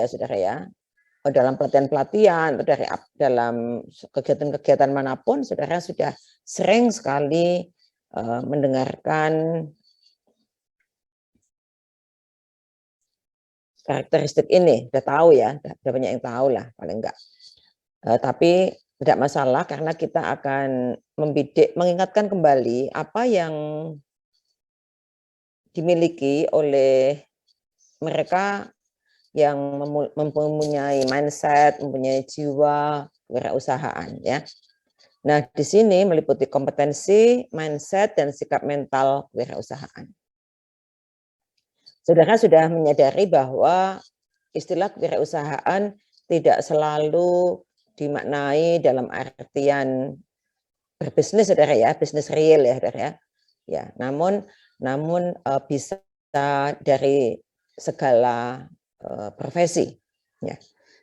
saudara ya, dalam pelatihan-pelatihan atau dalam kegiatan-kegiatan manapun, saudara sudah sering sekali mendengarkan karakteristik ini, udah tahu ya, udah banyak yang tahu lah paling enggak. Tapi tidak masalah karena kita akan mengingatkan kembali apa yang dimiliki oleh mereka yang mempunyai mindset, mempunyai jiwa kewirausahaan ya. Nah, di sini meliputi kompetensi, mindset, dan sikap mental kewirausahaan. Saudara sudah menyadari bahwa istilah kewirausahaan tidak selalu dimaknai dalam artian berbisnis, saudara ya, bisnis real ya, saudara ya. Ya, namun bisa dari segala profesi. Ya.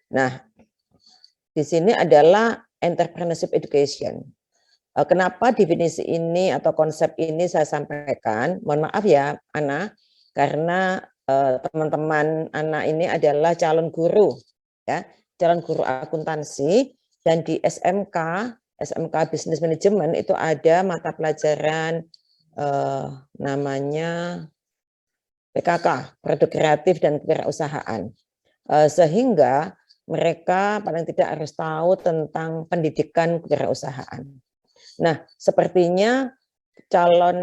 Nah, di sini adalah entrepreneurship education. Kenapa definisi ini atau konsep ini saya sampaikan? Mohon maaf ya, Ana, karena teman-teman Ana ini adalah calon guru, ya, calon guru akuntansi, dan di SMK Business Management itu ada mata pelajaran namanya PKK, Produk Kreatif dan Kewirausahaan. Sehingga mereka paling tidak harus tahu tentang pendidikan kewirausahaan. Nah, sepertinya calon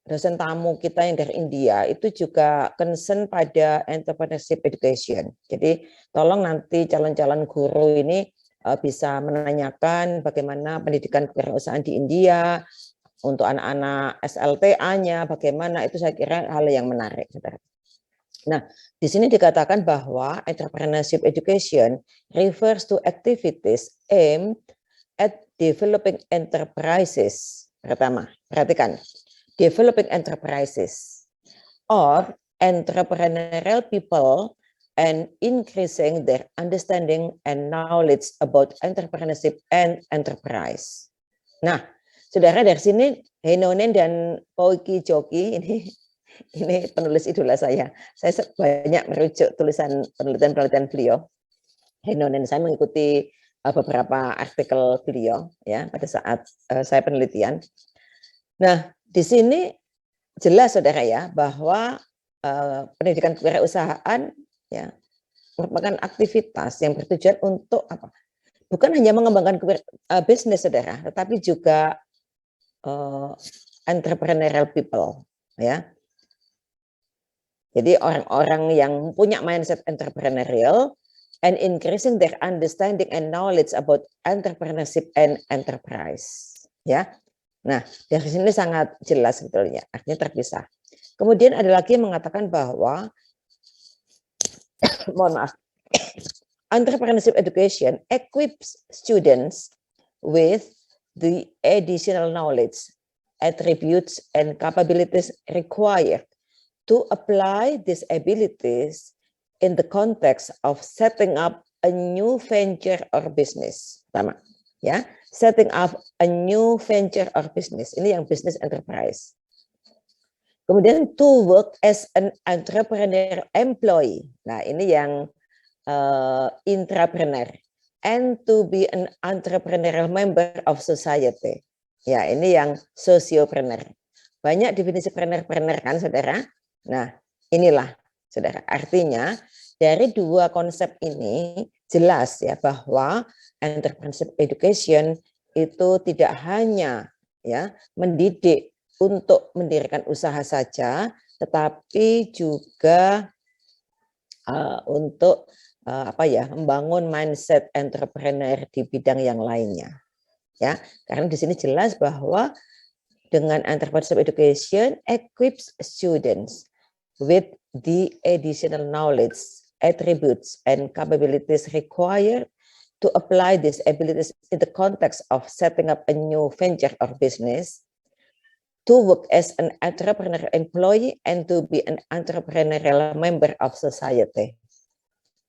dosen tamu kita yang dari India itu juga concern pada entrepreneurship education. Jadi tolong nanti calon-calon guru ini bisa menanyakan bagaimana pendidikan kewirausahaan di India, untuk anak-anak SLTA-nya bagaimana, itu saya kira hal yang menarik, saudara. Nah, di sini dikatakan bahwa entrepreneurship education refers to activities aimed at developing enterprises. Pertama, perhatikan, developing enterprises or entrepreneurial people and increasing their understanding and knowledge about entrepreneurship and enterprise. Nah, saudara, dari sini Heinonen dan Koiki Joki ini penulis idola saya. Saya banyak merujuk tulisan penelitian-penelitian beliau. Heinonen, saya mengikuti beberapa artikel beliau ya pada saat saya penelitian. Nah, di sini jelas saudara ya bahwa pendidikan kewirausahaan ya merupakan aktivitas yang bertujuan untuk apa? Bukan hanya mengembangkan bisnis saudara, tetapi juga entrepreneurial people ya. Jadi orang-orang yang punya mindset entrepreneurial and increasing their understanding and knowledge about entrepreneurship and enterprise. Ya, nah dari sini sangat jelas sebetulnya, artinya terpisah. Kemudian ada lagi yang mengatakan bahwa, mohon maaf, entrepreneurship education equips students with the additional knowledge, attributes, and capabilities required to apply these abilities in the context of setting up a new venture or business. Pertama, ya, setting up a new venture or business. Ini yang business enterprise. Kemudian to work as an entrepreneur employee. Nah, ini yang intrapreneur. And to be an entrepreneurial member of society. Ya, ini yang sociopreneur. Banyak definisi preneur kan, saudara? Nah, inilah, saudara. Artinya, dari dua konsep ini jelas ya bahwa entrepreneurship education itu tidak hanya ya mendidik untuk mendirikan usaha saja, tetapi juga untuk membangun mindset entrepreneur di bidang yang lainnya. Ya, karena di sini jelas bahwa dengan entrepreneurship education equips students with the additional knowledge, attributes, and capabilities required to apply these abilities in the context of setting up a new venture or business, to work as an entrepreneur employee, and to be an entrepreneurial member of society.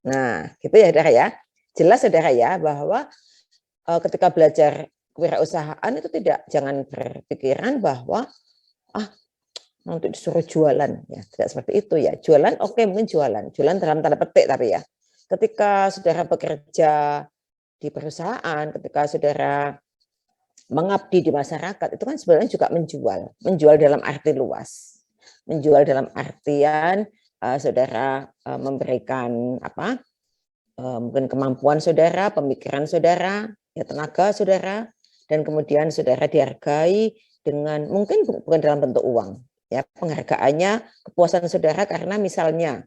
Nah, gitu ya, saudara ya. Jelas, saudara ya, bahwa ketika belajar kewirausahaan itu jangan berpikiran bahwa nanti disuruh jualan ya, tidak seperti itu ya. Jualan oke, mungkin jualan dalam tanda petik tapi ya. ketika saudara bekerja di perusahaan, ketika saudara mengabdi di masyarakat, itu kan sebenarnya juga menjual dalam arti luas, menjual dalam artian saudara memberikan apa, mungkin kemampuan saudara, pemikiran saudara, ya tenaga saudara, dan kemudian saudara dihargai dengan mungkin bukan dalam bentuk uang, ya penghargaannya kepuasan saudara karena misalnya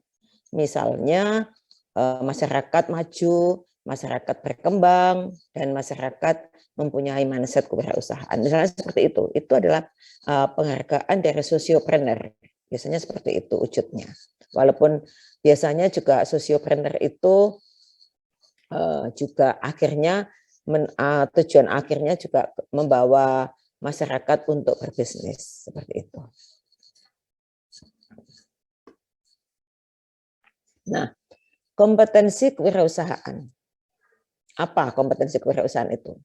masyarakat maju, masyarakat berkembang, dan masyarakat mempunyai mindset kewirausahaan. Misalnya seperti itu adalah penghargaan dari sosiopreneur. Biasanya seperti itu wujudnya. Walaupun biasanya juga sosiopreneur itu juga akhirnya tujuan akhirnya juga membawa masyarakat untuk berbisnis seperti itu. Nah, kompetensi kewirausahaan. Apa kompetensi kewirausahaan itu?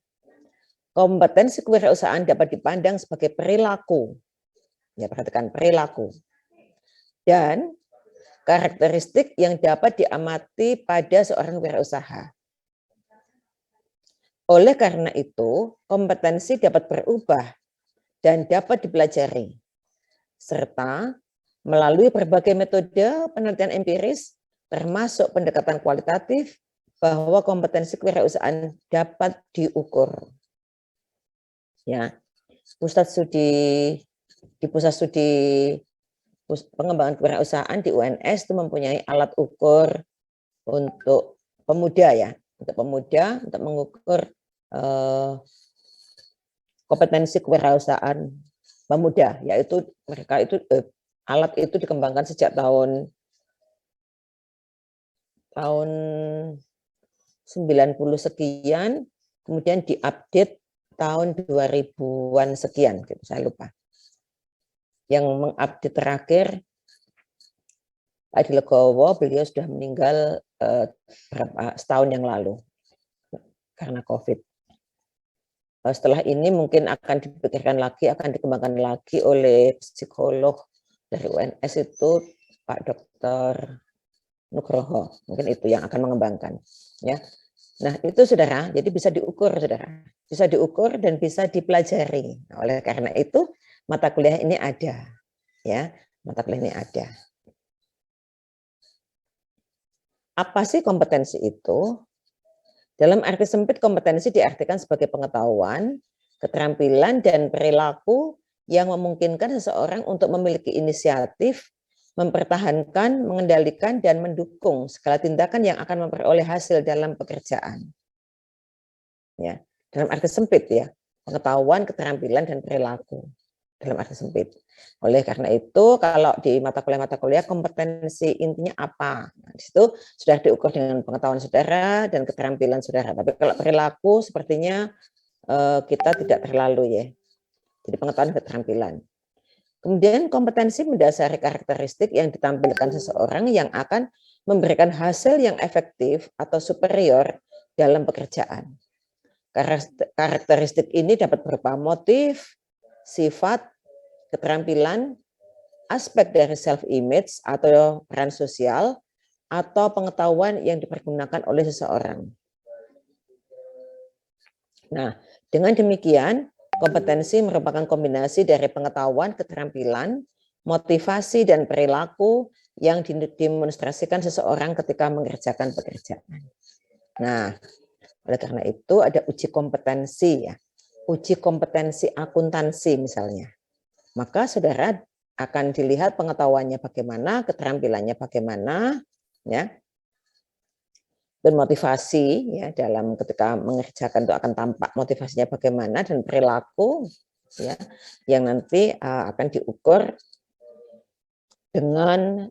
Kompetensi kewirausahaan dapat dipandang sebagai perilaku. Ya, perhatikan perilaku. Dan karakteristik yang dapat diamati pada seorang wirausaha. Oleh karena itu, kompetensi dapat berubah dan dapat dipelajari, serta melalui berbagai metode penelitian empiris, termasuk pendekatan kualitatif, bahwa kompetensi kewirausahaan dapat diukur. Ya, Pusat Studi Pengembangan Kewirausahaan di UNS itu mempunyai alat ukur untuk pemuda ya, untuk mengukur kompetensi kewirausahaan pemuda, yaitu mereka itu alat itu dikembangkan sejak tahun 90 sekian, kemudian diupdate tahun 2000-an sekian, gitu, saya lupa. Yang mengupdate terakhir Pak Edi Legowo, beliau sudah meninggal setahun yang lalu karena COVID. Setelah ini mungkin akan dipikirkan lagi, akan dikembangkan lagi oleh psikolog dari UNS itu Pak Dr. Nugroho, mungkin itu yang akan mengembangkan. Ya, nah itu saudara, jadi bisa diukur saudara, bisa diukur dan bisa dipelajari. Nah, oleh karena itu mata kuliah ini ada, ya mata kuliah ini ada. Apa sih kompetensi itu? Dalam arti sempit, kompetensi diartikan sebagai pengetahuan, keterampilan, dan perilaku yang memungkinkan seseorang untuk memiliki inisiatif, mempertahankan, mengendalikan, dan mendukung segala tindakan yang akan memperoleh hasil dalam pekerjaan. Ya, dalam arti sempit ya, pengetahuan, keterampilan, dan perilaku dalam arti sempit. Oleh karena itu, kalau di mata kuliah kompetensi intinya apa? Nah, di situ sudah diukur dengan pengetahuan saudara dan keterampilan saudara. Tapi kalau perilaku sepertinya kita tidak terlalu ya. Jadi pengetahuan dan keterampilan. Kemudian kompetensi mendasari karakteristik yang ditampilkan seseorang yang akan memberikan hasil yang efektif atau superior dalam pekerjaan. Karakteristik ini dapat berupa motif, sifat, keterampilan, aspek dari self-image atau peran sosial, atau pengetahuan yang dipergunakan oleh seseorang. Nah, dengan demikian, kompetensi merupakan kombinasi dari pengetahuan, keterampilan, motivasi, dan perilaku yang didemonstrasikan seseorang ketika mengerjakan pekerjaan. Nah, oleh karena itu ada uji kompetensi ya, uji kompetensi akuntansi misalnya. Maka saudara akan dilihat pengetahuannya bagaimana, keterampilannya bagaimana, ya, dan motivasi ya dalam ketika mengerjakan itu akan tampak motivasinya bagaimana dan perilaku ya yang nanti akan diukur dengan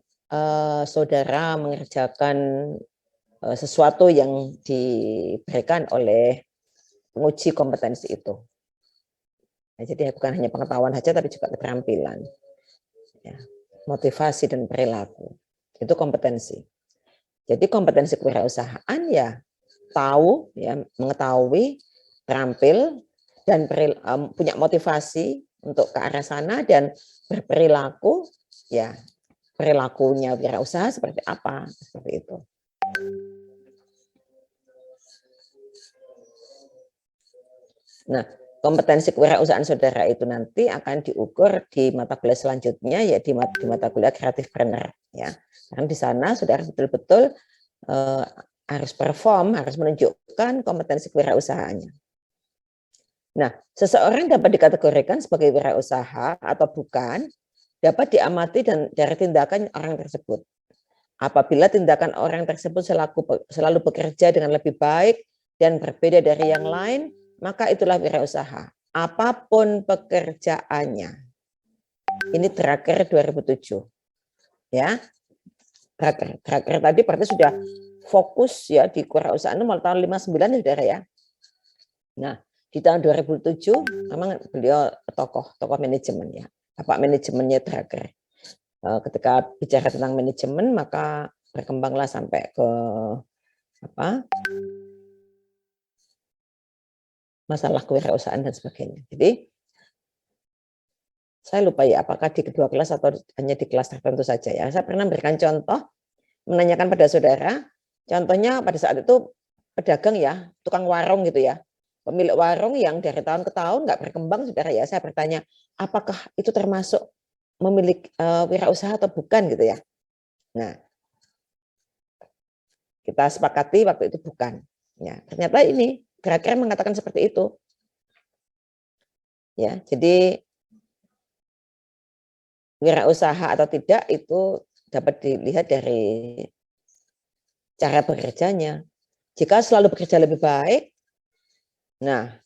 saudara mengerjakan sesuatu yang diberikan oleh penguji kompetensi itu. Nah, jadi bukan hanya pengetahuan saja tapi juga keterampilan, ya, motivasi dan perilaku itu kompetensi. Jadi kompetensi kewirausahaan ya tahu, ya mengetahui, terampil dan punya motivasi untuk ke arah sana dan berperilaku ya perilakunya wirausaha seperti apa seperti itu. Nah, kompetensi kewirausahaan saudara itu nanti akan diukur di mata kuliah selanjutnya, ya di mata kuliah Creativepreneur, ya. Karena di sana saudara betul-betul harus perform, harus menunjukkan kompetensi kewirausahaannya. Nah, seseorang dapat dikategorikan sebagai wirausaha atau bukan dapat diamati dari tindakan orang tersebut. Apabila tindakan orang tersebut selalu bekerja dengan lebih baik dan berbeda dari yang lain, maka itulah wirausaha. Apapun pekerjaannya. Ini Drucker 2007. Ya. Drucker tadi berarti sudah fokus ya di kewirausahaan mulai tahun 59 saudara ya. Nah, di tahun 2007 memang beliau tokoh manajemen ya. Bapak manajemennya Drucker. Ketika bicara tentang manajemen maka berkembanglah sampai ke masalah kewirausahaan dan sebagainya. Jadi saya lupa ya apakah di kedua kelas atau hanya di kelas tertentu saja ya. Saya pernah memberikan contoh, menanyakan pada saudara, contohnya pada saat itu pedagang ya, tukang warung gitu ya, pemilik warung yang dari tahun ke tahun nggak berkembang saudara ya. Saya bertanya, apakah itu termasuk memiliki wirausaha atau bukan gitu ya. Nah, kita sepakati waktu itu bukan. Ya, ternyata ini kira-kira mengatakan seperti itu. Ya, jadi wirausaha atau tidak itu dapat dilihat dari cara bekerjanya. Jika selalu bekerja lebih baik, nah,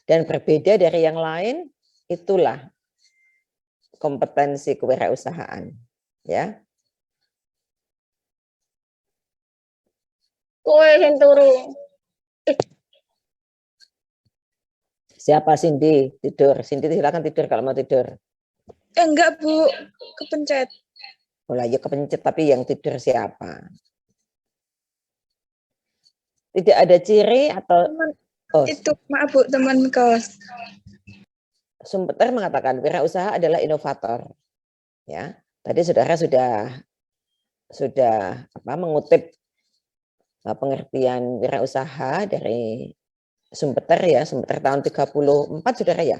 dan berbeda dari yang lain, itulah kompetensi kewirausahaan. Ya. Kowe yang turu. Siapa Cindy? Tidur. Cindy silakan tidur kalau mau tidur. Enggak, Bu. Kepencet. Oh ya kepencet, tapi yang tidur siapa? Tidak ada ciri atau itu maaf Bu, teman kos. Sumpeter mengatakan wirausaha adalah inovator. Ya, tadi saudara sudah mengutip pengertian wirausaha dari Sumpeter ya, Sumpeter tahun 34 saudara ya.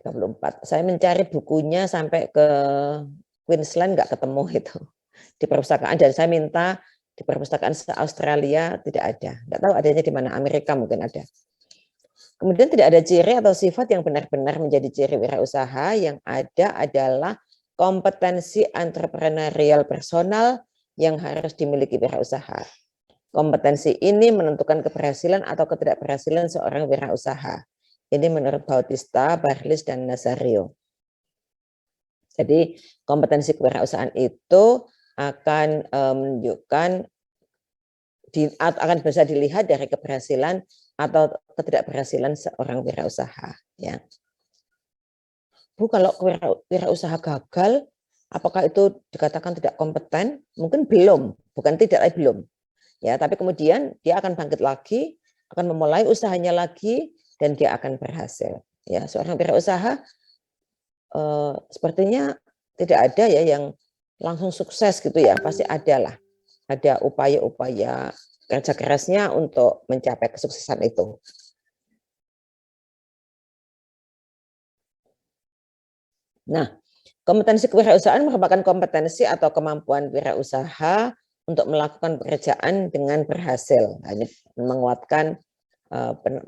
34. Saya mencari bukunya sampai ke Queensland nggak ketemu itu di perpustakaan, dan saya minta di perpustakaan Australia tidak ada. Nggak tahu adanya di mana, Amerika mungkin ada. Kemudian tidak ada ciri atau sifat yang benar-benar menjadi ciri wirausaha, yang ada adalah kompetensi entrepreneurial personal yang harus dimiliki wirausaha. Kompetensi ini menentukan keberhasilan atau ketidakberhasilan seorang wirausaha. Ini menurut Bautista, Barlis, dan Nazario. Jadi kompetensi kewirausahaan itu akan menunjukkan akan bisa dilihat dari keberhasilan atau ketidakberhasilan seorang wirausaha. Ya. Bu, kalau wirausaha gagal, apakah itu dikatakan tidak kompeten? Mungkin belum, bukan tidak, belum. Ya, tapi kemudian dia akan bangkit lagi, akan memulai usahanya lagi, dan dia akan berhasil. Ya, seorang wirausaha sepertinya tidak ada ya yang langsung sukses gitu ya, pasti ada lah. Ada upaya-upaya kerja kerasnya untuk mencapai kesuksesan itu. Nah, kompetensi kewirausahaan merupakan kompetensi atau kemampuan wirausaha untuk melakukan pekerjaan dengan berhasil. Ini menguatkan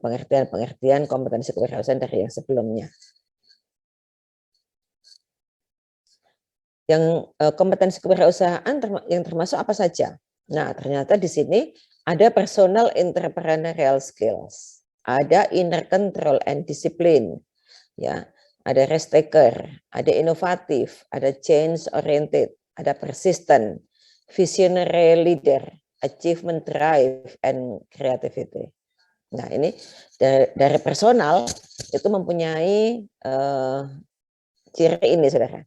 pengertian kompetensi kewirausahaan dari yang sebelumnya. Yang kompetensi kewirausahaan yang termasuk apa saja? Nah, ternyata di sini ada personal entrepreneurial skills, ada inner control and discipline, ya, ada risk taker, ada inovatif, ada change oriented, ada persistent, visionary leader, achievement drive, and creativity. Nah, ini dari personal itu mempunyai ciri ini, saudara.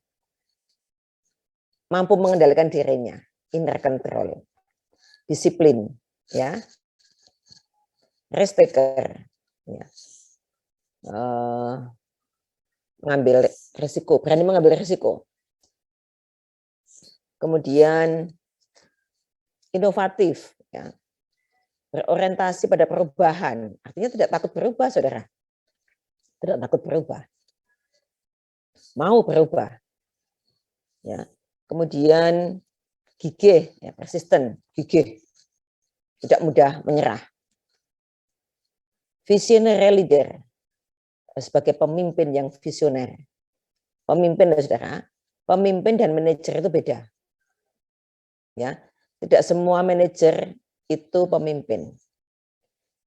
Mampu mengendalikan dirinya, inner control, disiplin, ya, risk taker, ya, mengambil risiko, berani mengambil risiko. Kemudian inovatif, ya, berorientasi pada perubahan, artinya tidak takut berubah, saudara. tidak takut berubah, mau berubah. Ya. Kemudian gigih, ya, persisten, gigih, tidak mudah menyerah. Visionary leader, sebagai pemimpin yang visioner. Pemimpin, saudara, pemimpin dan manajer itu beda. Ya, tidak semua manajer itu pemimpin.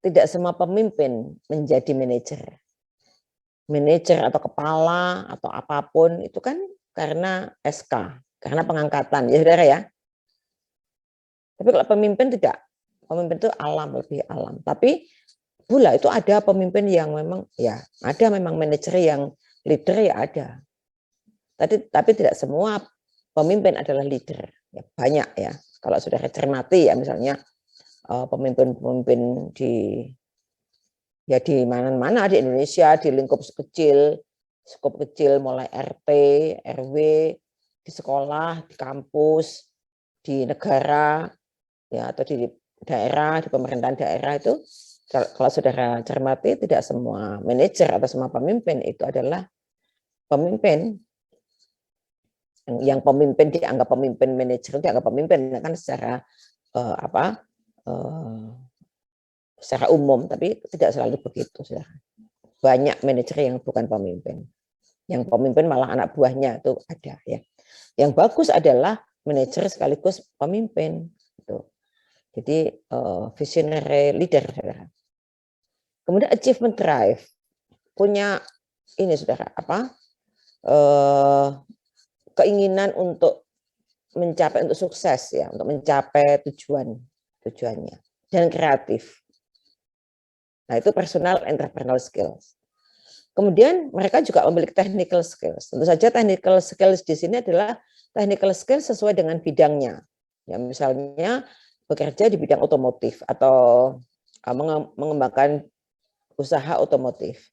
Tidak semua pemimpin menjadi manajer. Manajer atau kepala atau apapun itu kan karena SK, karena pengangkatan, ya saudara ya. Tapi kalau pemimpin tidak, pemimpin itu alam, lebih alam. Tapi pula itu ada pemimpin yang memang ya ada memang manajer yang leader ya ada. Tapi tidak semua pemimpin adalah leader. Ya, banyak ya. Kalau saudara cermati ya misalnya pemimpin-pemimpin di mana-mana di Indonesia, di lingkup kecil mulai RT, RW, di sekolah, di kampus, di negara, ya atau di daerah, di pemerintahan daerah itu, kalau saudara cermati tidak semua manajer atau semua pemimpin itu adalah pemimpin. Yang pemimpin dianggap pemimpin, manajer dianggap pemimpin kan secara secara umum, tapi tidak selalu begitu. Banyak manajer yang bukan pemimpin. Yang pemimpin malah anak buahnya itu ada ya. Yang bagus adalah manajer sekaligus pemimpin. Gitu. Jadi visionary leader, saudara. Kemudian achievement drive, punya ini saudara keinginan untuk mencapai, untuk sukses ya, untuk mencapai tujuannya, dan kreatif. Nah, itu personal entrepreneurial skills. Kemudian mereka juga memiliki technical skills. Tentu saja technical skills di sini adalah technical skills sesuai dengan bidangnya. Ya, misalnya bekerja di bidang otomotif atau mengembangkan usaha otomotif.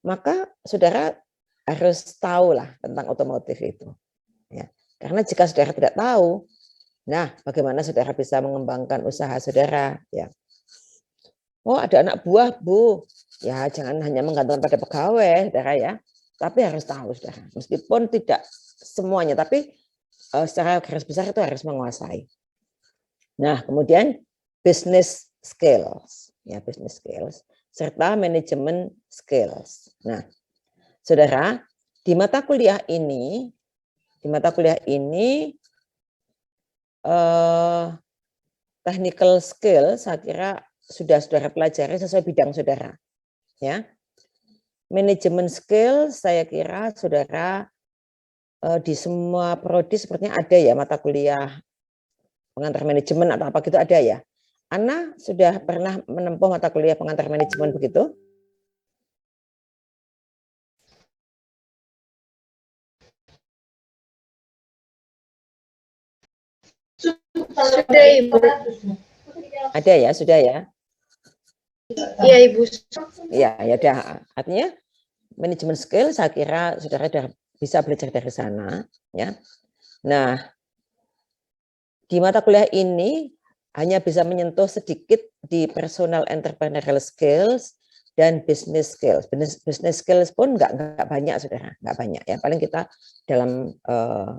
Maka saudara harus tahu lah tentang otomotif itu. Ya. Karena jika saudara tidak tahu, nah bagaimana saudara bisa mengembangkan usaha saudara? Ya. Oh, ada anak buah, Bu. Ya, jangan hanya menggantungkan pada pegawai, saudara ya. Tapi harus tahu, saudara. Meskipun tidak semuanya, tapi secara garis besar itu harus menguasai. Nah, kemudian business skills, ya business skills, serta manajemen skills. Nah, saudara, di mata kuliah ini, technical skill saya kira sudah saudara pelajari sesuai bidang saudara. Ya. Manajemen skill saya kira saudara di semua prodi sepertinya ada ya mata kuliah pengantar manajemen atau apa gitu ada ya. Ana sudah pernah menempuh mata kuliah pengantar manajemen begitu? Sudah, Ibu. Ada ya, sudah ya. Iya, Ibu. Ya, ya udah. Artinya manajemen skill saya kira saudara sudah bisa belajar dari sana ya. Nah, di mata kuliah ini hanya bisa menyentuh sedikit di personal entrepreneurial skills dan business skills. Business skills pun nggak banyak, saudara, nggak banyak ya. Paling kita dalam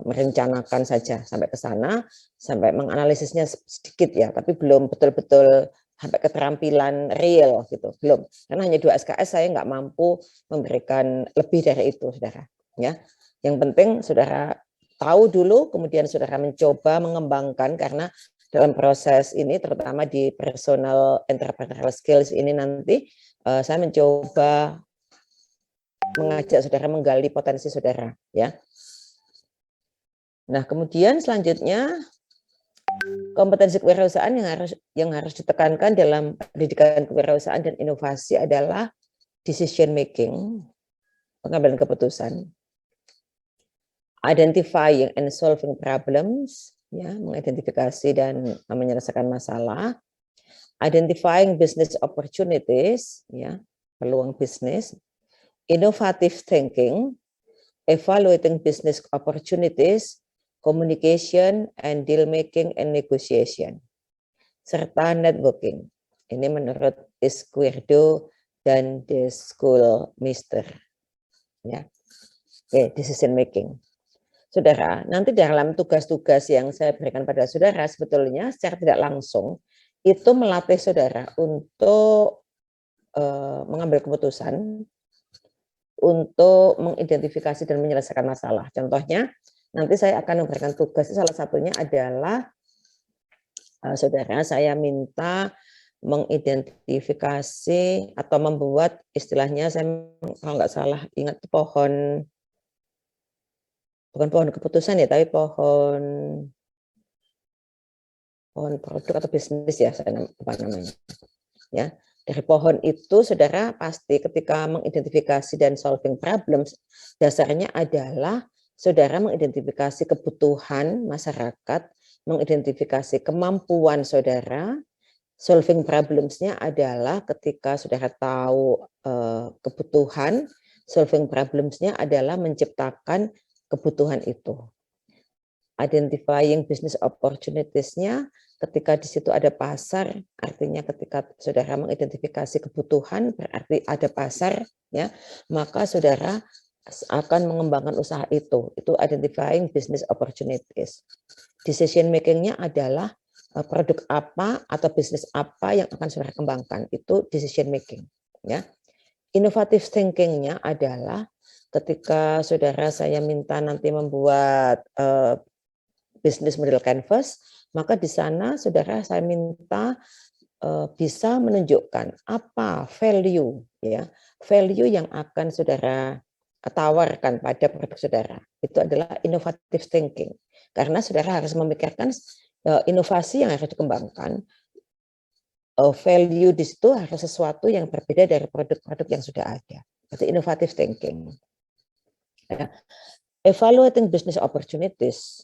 merencanakan saja sampai ke sana, sampai menganalisisnya sedikit ya, tapi belum betul-betul sampai keterampilan real gitu, belum. Karena hanya 2 SKS saya nggak mampu memberikan lebih dari itu, saudara. Ya, yang penting saudara tahu dulu, kemudian saudara mencoba mengembangkan karena dalam proses ini terutama di personal entrepreneurial skills ini nanti saya mencoba mengajak saudara menggali potensi saudara ya. Nah, kemudian selanjutnya kompetensi kewirausahaan yang harus ditekankan dalam pendidikan kewirausahaan dan inovasi adalah decision making, pengambilan keputusan, identifying and solving problems, ya, mengidentifikasi dan menyelesaikan masalah, identifying business opportunities, ya, peluang bisnis, innovative thinking, evaluating business opportunities, communication and deal making and negotiation, serta networking. Ini menurut Izquierdo dan the schoolmaster. Ya, oke, decision making. Saudara, nanti dalam tugas-tugas yang saya berikan pada saudara sebetulnya secara tidak langsung itu melatih saudara untuk mengambil keputusan, untuk mengidentifikasi dan menyelesaikan masalah. Contohnya, nanti saya akan memberikan tugas, salah satunya adalah saudara, saya minta mengidentifikasi atau membuat istilahnya, saya kalau nggak salah ingat pohon, bukan pohon keputusan ya, tapi pohon produk atau bisnis ya, saya lupa namanya. Ya, dari pohon itu saudara pasti ketika mengidentifikasi dan solving problems, dasarnya adalah saudara mengidentifikasi kebutuhan masyarakat, mengidentifikasi kemampuan saudara. Solving problems-nya adalah ketika saudara tahu kebutuhan, solving problems-nya adalah menciptakan kebutuhan itu. Identifying business opportunities-nya ketika di situ ada pasar, artinya ketika saudara mengidentifikasi kebutuhan berarti ada pasar, ya, maka saudara akan mengembangkan usaha itu. Itu identifying business opportunities. Decision making-nya adalah produk apa atau bisnis apa yang akan saudara kembangkan, itu decision making, ya. Innovative thinking-nya adalah ketika saudara saya minta nanti membuat bisnis model canvas, maka di sana saudara saya minta bisa menunjukkan apa value, ya, value yang akan saudara tawarkan pada produk saudara. Itu adalah innovative thinking, karena saudara harus memikirkan inovasi yang harus dikembangkan, value di situ harus sesuatu yang berbeda dari produk-produk yang sudah ada. Itu innovative thinking. Evaluating business opportunities,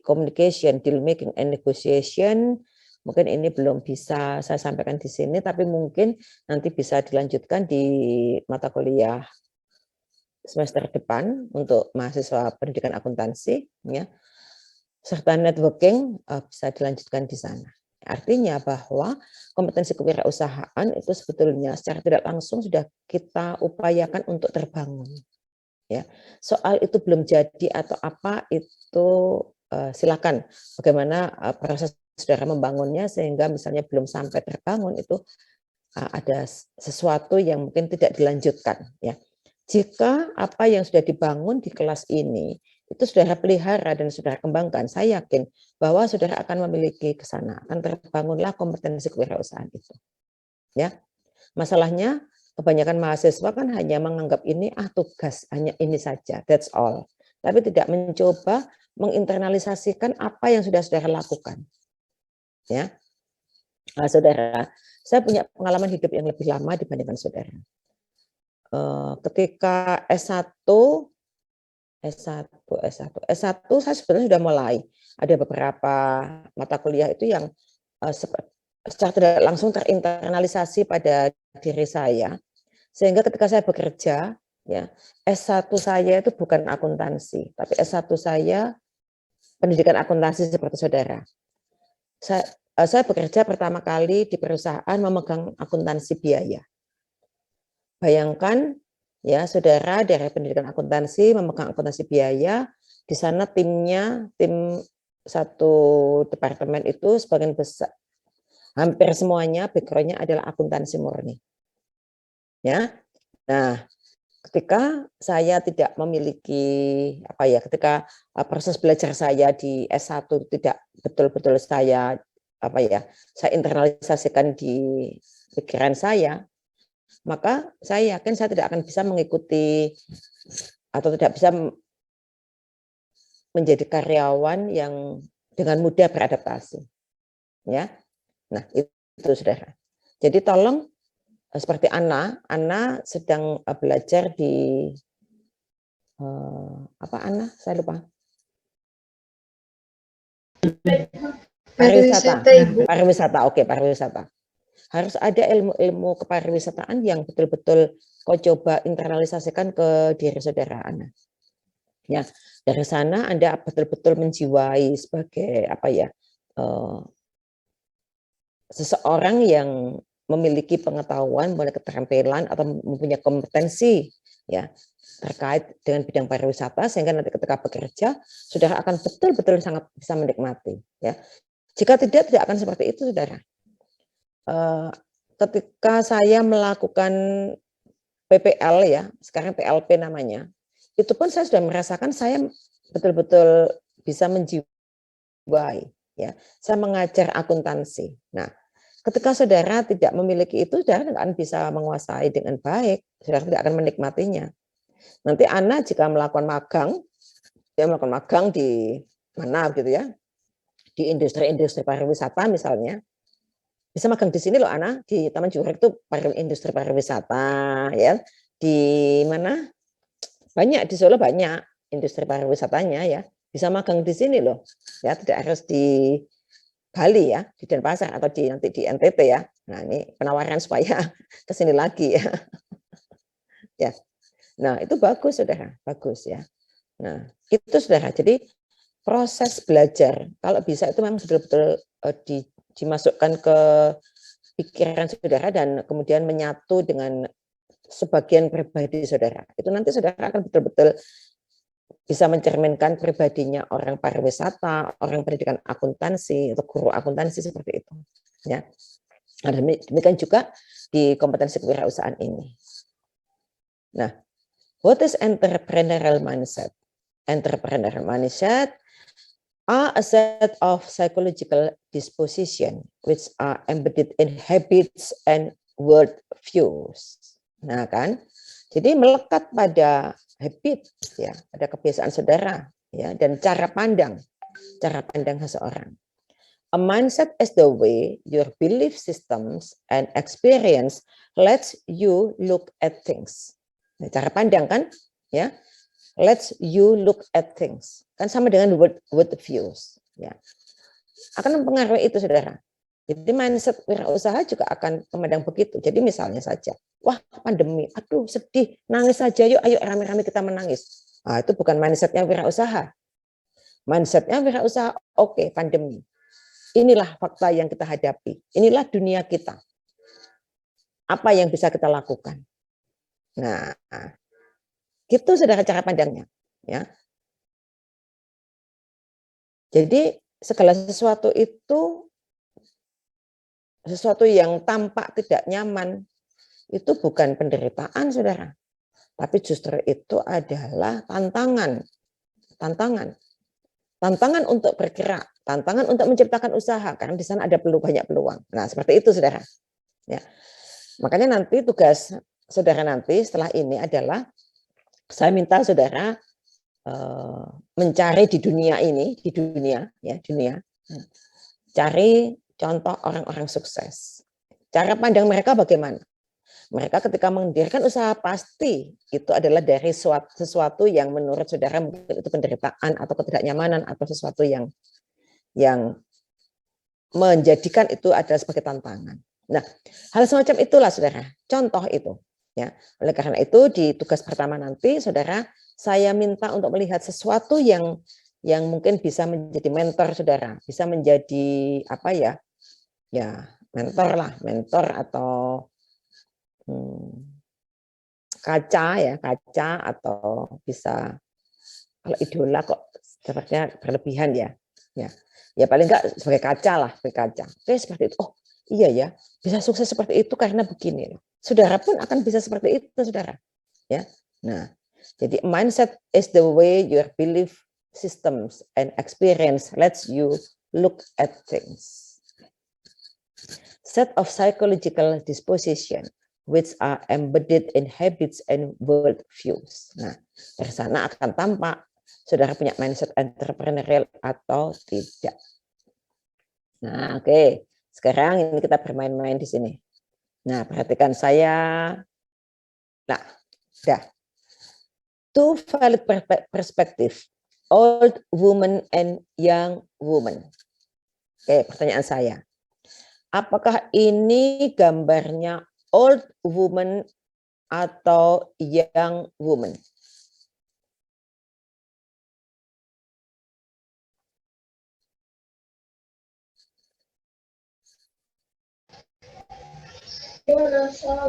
communication, deal making, and negotiation. Mungkin ini belum bisa saya sampaikan di sini, tapi mungkin nanti bisa dilanjutkan di mata kuliah semester depan untuk mahasiswa pendidikan akuntansi, ya. Serta networking bisa dilanjutkan di sana. Artinya bahwa kompetensi kewirausahaan itu sebetulnya secara tidak langsung sudah kita upayakan untuk terbangun. Ya, soal itu belum jadi atau apa itu silakan bagaimana proses saudara membangunnya sehingga misalnya belum sampai terbangun itu ada sesuatu yang mungkin tidak dilanjutkan, ya. Jika apa yang sudah dibangun di kelas ini itu saudara pelihara dan saudara kembangkan, saya yakin bahwa saudara akan memiliki ke sana, akan terbangunlah kompetensi kewirausahaan itu. Ya. Masalahnya kebanyakan mahasiswa kan hanya menganggap ini tugas, hanya ini saja, that's all. Tapi tidak mencoba menginternalisasikan apa yang sudah saudara lakukan. Ya. Nah, saudara, saya punya pengalaman hidup yang lebih lama dibandingkan saudara. Ketika S1 saya sebenarnya sudah mulai ada beberapa mata kuliah itu yang secara tidak langsung terinternalisasi pada diri saya, sehingga ketika saya bekerja, ya, S1 saya itu bukan akuntansi, tapi S1 saya pendidikan akuntansi seperti saudara. Saya bekerja pertama kali di perusahaan memegang akuntansi biaya. Bayangkan, ya, saudara dari pendidikan akuntansi memegang akuntansi biaya, di sana tim satu departemen itu sebagian besar, hampir semuanya background-nya adalah akuntansi murni. Ya. Nah, ketika saya tidak memiliki ketika proses belajar saya di S1 tidak betul-betul saya internalisasikan di pikiran saya, maka saya yakin saya tidak akan bisa mengikuti atau tidak bisa menjadi karyawan yang dengan mudah beradaptasi. Ya. Nah, itu saudara. Jadi tolong seperti Anna sedang belajar di Anna? Saya lupa. Pariwisata. Oke, pariwisata. Harus ada ilmu kepariwisataan yang betul-betul kau coba internalisasikan ke diri saudara Ana. Ya, dari sana Anda betul-betul menjiwai sebagai seseorang yang memiliki pengetahuan, memiliki keterampilan atau mempunyai kompetensi ya terkait dengan bidang pariwisata, sehingga nanti ketika bekerja saudara akan betul-betul sangat bisa menikmati ya. Jika tidak akan seperti itu saudara. Ketika saya melakukan PPL ya, sekarang PLP namanya, itu pun saya sudah merasakan saya betul-betul bisa menjiwai ya. Saya mengajar akuntansi. Nah, ketika saudara tidak memiliki itu, saudara tidak akan bisa menguasai dengan baik, saudara tidak akan menikmatinya. Nanti Ana jika melakukan magang, dia melakukan magang di mana gitu ya, di industri-industri pariwisata misalnya, bisa magang di sini loh Ana, di Taman Jurek itu industri pariwisata ya. Di mana? Banyak di Solo, banyak industri pariwisatanya ya. Bisa magang di sini loh. Ya, tidak harus di Bali ya, di Denpasar atau nanti di NTT ya. Nah, ini penawaran supaya ke sini lagi ya. Ya. Nah, itu bagus Saudara, bagus ya. Nah, itu Saudara. Jadi proses belajar kalau bisa itu memang betul-betul dimasukkan ke pikiran saudara dan kemudian menyatu dengan sebagian pribadi saudara. Itu nanti saudara akan betul-betul bisa mencerminkan pribadinya orang pariwisata, orang pendidikan akuntansi atau guru akuntansi seperti itu. Ya. Nah, demikian juga di kompetensi kewirausahaan ini. Nah, what is entrepreneurial mindset? Entrepreneurial mindset are a set of psychological disposition which are embedded in habits and world views. Nah kan, jadi melekat pada habit ya, pada kebiasaan saudara ya, dan cara pandang seseorang. A mindset is the way your belief systems and experience lets you look at things. Nah, cara pandang kan, ya, lets you look at things. Kan sama dengan word views. Ya. Akan mempengaruhi itu, saudara. Jadi mindset wirausaha juga akan memandang begitu. Jadi misalnya saja, wah pandemi, aduh sedih, nangis saja, yuk ayo rame-rame kita menangis. Nah, itu bukan mindsetnya wirausaha. Mindsetnya wirausaha, oke, pandemi. Inilah fakta yang kita hadapi. Inilah dunia kita. Apa yang bisa kita lakukan? Nah, gitu saudara cara pandangnya. Ya. Jadi segala sesuatu itu, sesuatu yang tampak tidak nyaman, itu bukan penderitaan saudara. Tapi justru itu adalah tantangan. Tantangan untuk bergerak, tantangan untuk menciptakan usaha, karena di sana ada banyak peluang. Nah, seperti itu saudara. Ya. Makanya nanti tugas saudara nanti setelah ini adalah saya minta saudara mencari di dunia ini, cari contoh orang-orang sukses. Cara pandang mereka bagaimana? Mereka ketika mendirikan usaha pasti itu adalah dari sesuatu yang menurut saudara mungkin itu penderitaan atau ketidaknyamanan atau sesuatu yang menjadikan itu adalah sebagai tantangan. Nah, hal semacam itulah saudara, contoh itu. Ya, oleh karena itu di tugas pertama nanti saudara, saya minta untuk melihat sesuatu yang mungkin bisa menjadi mentor saudara, bisa menjadi apa ya? Ya, mentor atau kaca atau bisa kalau idola kok sepertinya berlebihan ya. Ya paling enggak sebagai kaca lah, sebagai kaca. Oke, seperti itu. Oh, iya ya, bisa sukses seperti itu karena begini. Saudara pun akan bisa seperti itu, saudara. Ya. Nah, jadi mindset is the way your belief systems and experience lets you look at things. Set of psychological disposition which are embedded in habits and world views. Nah, dari sana akan tampak saudara punya mindset entrepreneurial atau tidak. Nah, oke. Sekarang ini kita bermain-main di sini. Nah, perhatikan saya. Nah, dah. Two valid perspective, old woman and young woman. Oke, pertanyaan saya. Apakah ini gambarnya old woman atau young woman?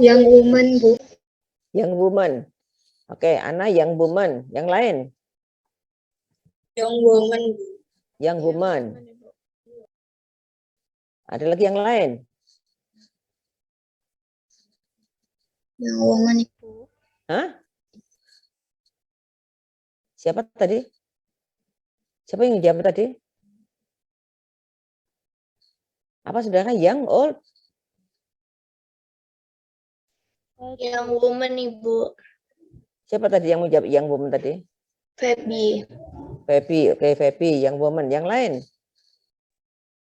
Young woman, Bu. Young woman. Oke, Ana young woman. Yang lain? Young woman. Young woman. Ada lagi yang lain? Young woman, Ibu. Hah? Siapa tadi? Siapa yang jawab tadi? Apa saudara? Young, old? Young woman, Ibu. Siapa tadi yang menjawab young woman tadi? Feby. Feby, oke Feby, young woman. Yang lain?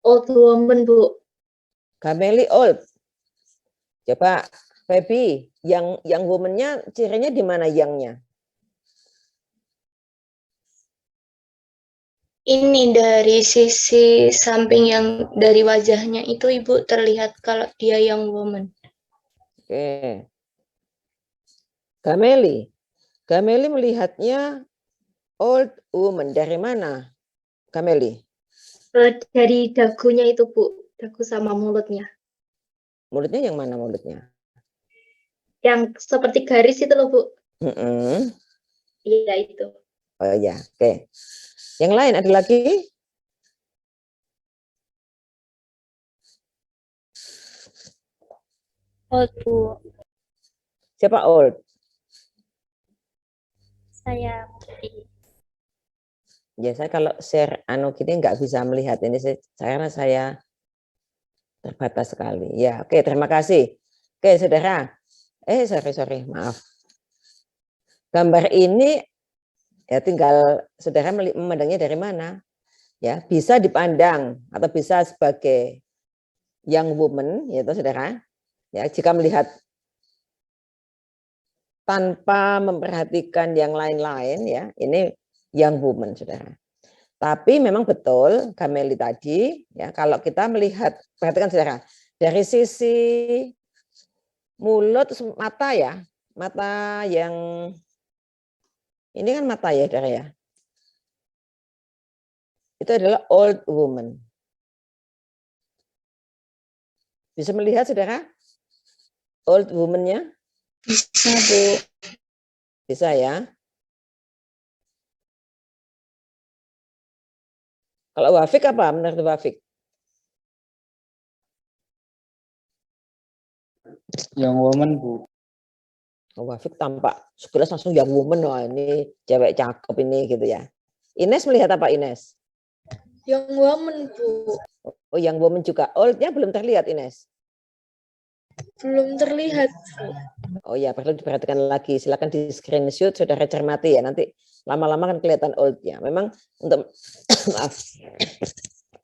Old woman, Bu. Kameli old. Coba Feby, yang woman-nya cirinya di mana yang-nya? Ini dari sisi samping yang dari wajahnya itu, Ibu, terlihat kalau dia young woman. Oke. Kameli melihatnya old woman dari mana? Kameli? Dari dagunya itu, Bu. Dagu sama mulutnya. Mulutnya yang mana mulutnya? Yang seperti garis itu loh, Bu. Mm-mm. Iya, itu. Oh ya, oke. Yang lain ada lagi? Old, Bu. Siapa old? Saya. Ya saya kalau share gini nggak bisa melihat ini karena saya terbatas sekali. Ya, oke, terima kasih. Oke, saudara. Sorry, maaf. Gambar ini ya tinggal saudara memandangnya dari mana? Ya, bisa dipandang atau bisa sebagai young woman, yaitu saudara. Ya, jika melihat tanpa memperhatikan yang lain-lain, ya, ini young woman, saudara. Tapi memang betul Kameli tadi, ya, kalau kita melihat, perhatikan saudara, dari sisi mulut, mata ya, mata yang ini kan mata ya, saudara ya. Itu adalah old woman. Bisa melihat saudara, old woman-nya? Bisa, Bu. Bisa ya. Kalau Wafik apa menurut Wafik? Young woman, Bu. Wafik tampak sekilas langsung young woman, wah ini cewek cakep ini gitu ya. Ines melihat apa Ines? Young woman, Bu. Oh young woman juga. Oldnya belum terlihat Ines. Belum terlihat, Bu. Oh ya perlu diperhatikan lagi. Silakan di screenshot saudara cermati ya. Nanti lama-lama kan kelihatan oldnya. Memang untuk maaf,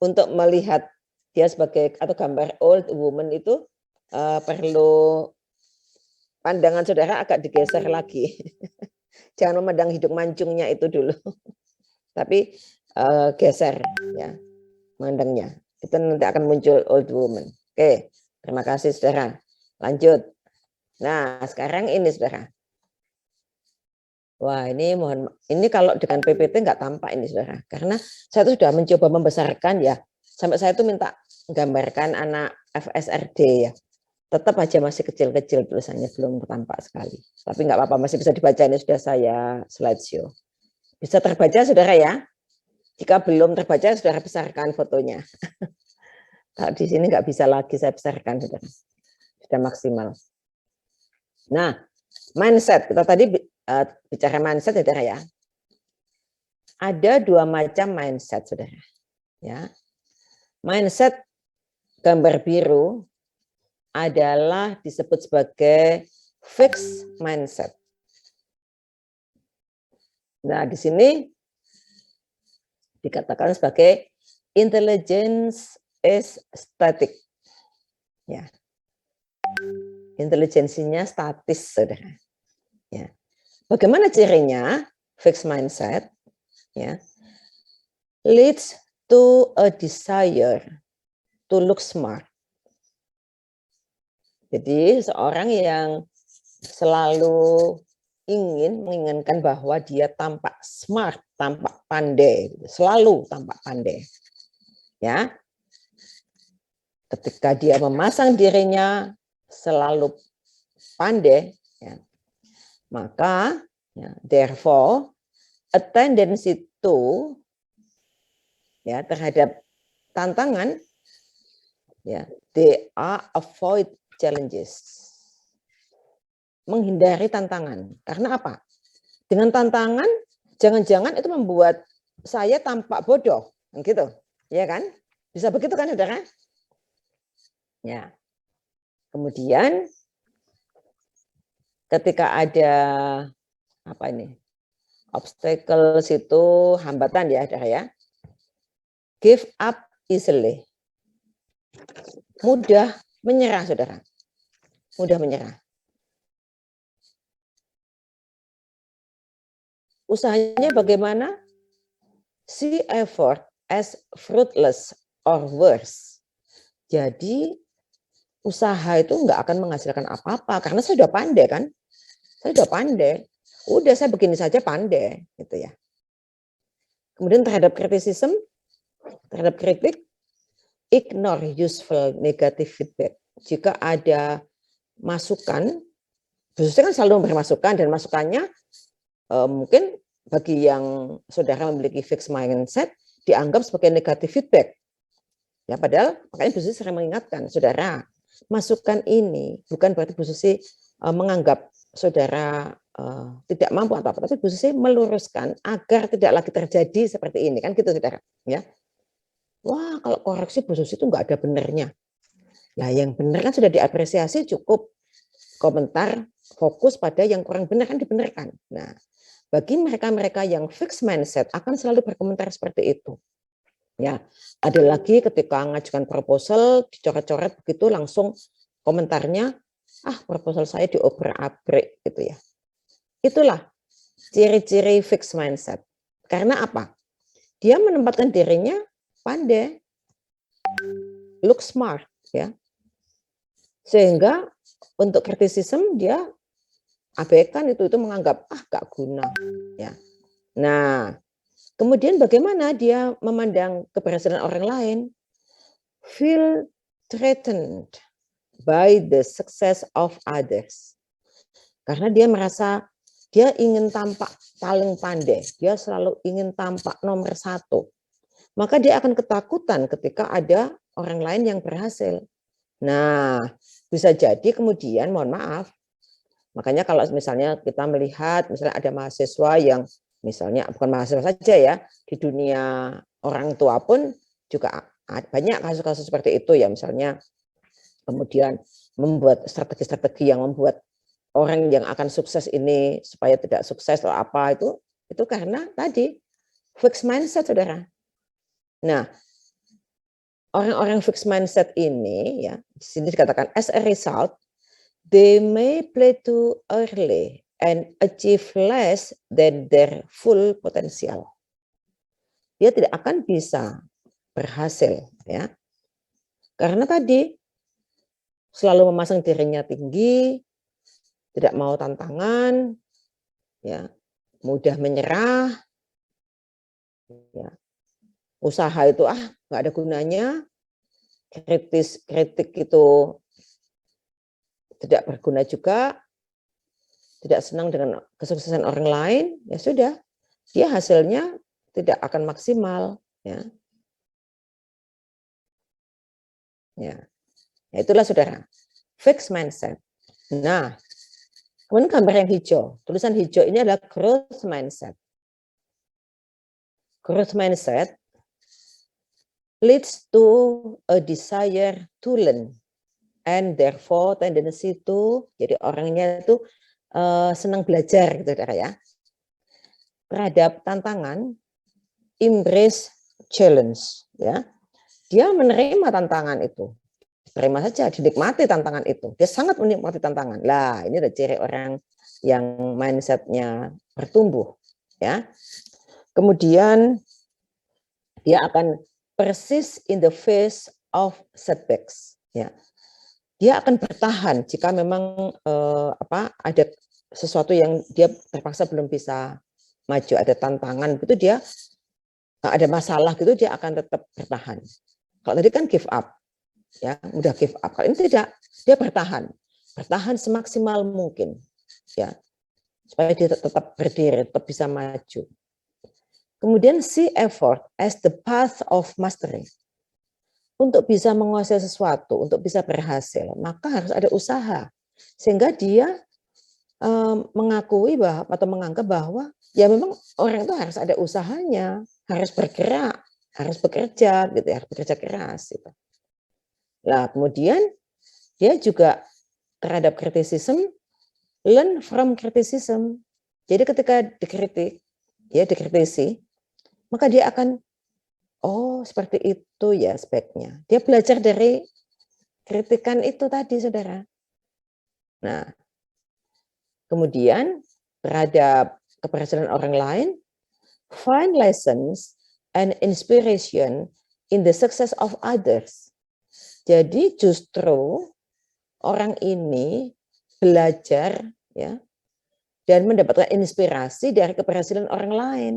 untuk melihat dia sebagai atau gambar old woman itu perlu pandangan saudara agak digeser lagi. Jangan memandang hidung mancungnya itu dulu. Tapi geser ya mandangnya. Itu nanti akan muncul old woman. Oke, terima kasih saudara. Lanjut. Nah, sekarang ini saudara. Wah, ini ini kalau dengan PPT nggak tampak ini saudara. Karena saya tuh sudah mencoba membesarkan ya. Sampai saya tuh minta gambarkan anak FSRD ya. Tetap aja masih kecil-kecil tulisannya, belum tampak sekali. Tapi nggak apa-apa, masih bisa dibaca, ini sudah saya slideshow. Bisa terbaca saudara ya? Jika belum terbaca, saudara besarkan fotonya. Di sini nggak bisa lagi saya besarkan, saudara. Sudah maksimal. Nah, mindset. Kita tadi bicara mindset, saudara ya. Ada dua macam mindset, saudara. Ya, mindset gambar biru adalah disebut sebagai fixed mindset. Nah, di sini dikatakan sebagai intelligence is static. Ya. Intelijensinya statis, saudara. Ya. Bagaimana cirinya? Fixed mindset ya, leads to a desire to look smart. Jadi seorang yang selalu menginginkan bahwa dia tampak smart, tampak pandai, selalu tampak pandai. Ya. Ketika dia memasang dirinya selalu pandai, ya, maka ya, therefore a tendency to, ya, terhadap tantangan, ya, they are avoid challenges, menghindari tantangan. Karena apa? Dengan tantangan jangan-jangan itu membuat saya tampak bodoh, gitu, ya kan? Bisa begitu kan, saudara? Ya. Kemudian ketika ada apa ini? Obstacles itu hambatan ya, saudara ya. Give up easily. Mudah menyerah, saudara. Mudah menyerah. Usahanya bagaimana? See effort as fruitless or worse. Jadi usaha itu nggak akan menghasilkan apa-apa karena saya sudah pandai kan. Saya sudah pandai. Udah saya begini saja pandai gitu ya. Kemudian terhadap criticism, terhadap kritik, ignore useful negative feedback. Jika ada masukan, khususnya kan selalu memberi masukan dan masukannya mungkin bagi yang saudara memiliki fixed mindset dianggap sebagai negative feedback. Ya, padahal makanya Bu Susi sering mengingatkan, saudara, masukan ini bukan berarti Bu Susi menganggap saudara tidak mampu atau apa, tapi Bu Susi meluruskan agar tidak lagi terjadi seperti ini, kan gitu, saudara. Ya, wah kalau koreksi Bu Susi itu nggak ada benernya. Nah, yang benar kan sudah diapresiasi, cukup komentar fokus pada yang kurang benar kan dibenarkan. Nah, bagi mereka-mereka yang fixed mindset akan selalu berkomentar seperti itu. Ya, ada lagi ketika mengajukan proposal dicoret-coret begitu langsung komentarnya, proposal saya diobrak-abrik gitu ya. Itulah ciri-ciri fixed mindset. Karena apa? Dia menempatkan dirinya pandai, look smart ya. Sehingga untuk criticism dia abaikan itu menganggap gak guna ya. Nah, kemudian bagaimana dia memandang keberhasilan orang lain? Feel threatened by the success of others. Karena dia merasa dia ingin tampak paling pandai, dia selalu ingin tampak nomor satu. Maka dia akan ketakutan ketika ada orang lain yang berhasil. Nah, bisa jadi kemudian, mohon maaf, makanya kalau misalnya kita melihat, misalnya ada mahasiswa yang misalnya, bukan mahasiswa saja ya, di dunia orang tua pun juga banyak kasus-kasus seperti itu ya, misalnya kemudian membuat strategi-strategi yang membuat orang yang akan sukses ini supaya tidak sukses atau apa, itu karena tadi fixed mindset, saudara. Nah, orang-orang fixed mindset ini ya, di sini dikatakan as a result, they may play too early and achieve less than their full potential. Dia tidak akan bisa berhasil ya. Karena tadi selalu memasang dirinya tinggi, tidak mau tantangan, ya, mudah menyerah. Ya. Usaha itu nggak ada gunanya. Kritik itu tidak berguna juga, tidak senang dengan kesuksesan orang lain, ya sudah, dia hasilnya tidak akan maksimal, ya. Ya, itulah saudara, fixed mindset. Nah, kemudian gambar yang hijau, tulisan hijau ini adalah growth mindset. Growth mindset leads to a desire to learn and therefore tendency to, jadi orangnya itu senang belajar gitu saudara ya. Terhadap tantangan, embrace challenge ya. Dia menerima tantangan itu. Terima saja, dinikmati tantangan itu. Dia sangat menikmati tantangan. Lah, ini ada ciri orang yang mindsetnya bertumbuh ya. Kemudian dia akan persist in the face of setbacks ya. Dia akan bertahan jika memang ada sesuatu yang dia terpaksa belum bisa maju, ada tantangan gitu, dia ada masalah gitu, dia akan tetap bertahan. Kalau tadi kan give up ya, mudah give up. Kalau ini tidak, dia bertahan. bertahan semaksimal mungkin, ya, supaya dia tetap berdiri, tetap bisa maju. Kemudian see effort as the path of mastery. Untuk bisa menguasai sesuatu, untuk bisa berhasil, maka harus ada usaha. Sehingga dia mengakui bahwa atau menganggap bahwa ya memang orang itu harus ada usahanya, harus bergerak, harus bekerja gitu ya, harus bekerja keras gitu. Nah, kemudian dia juga terhadap criticism, learn from criticism. Jadi ketika dikritik, ya dikritisi, maka dia akan, oh seperti itu ya speknya. Dia belajar dari kritikan itu tadi, saudara. Nah, kemudian terhadap keberhasilan orang lain, find lessons and inspiration in the success of others. Jadi justru orang ini belajar ya dan mendapatkan inspirasi dari keberhasilan orang lain.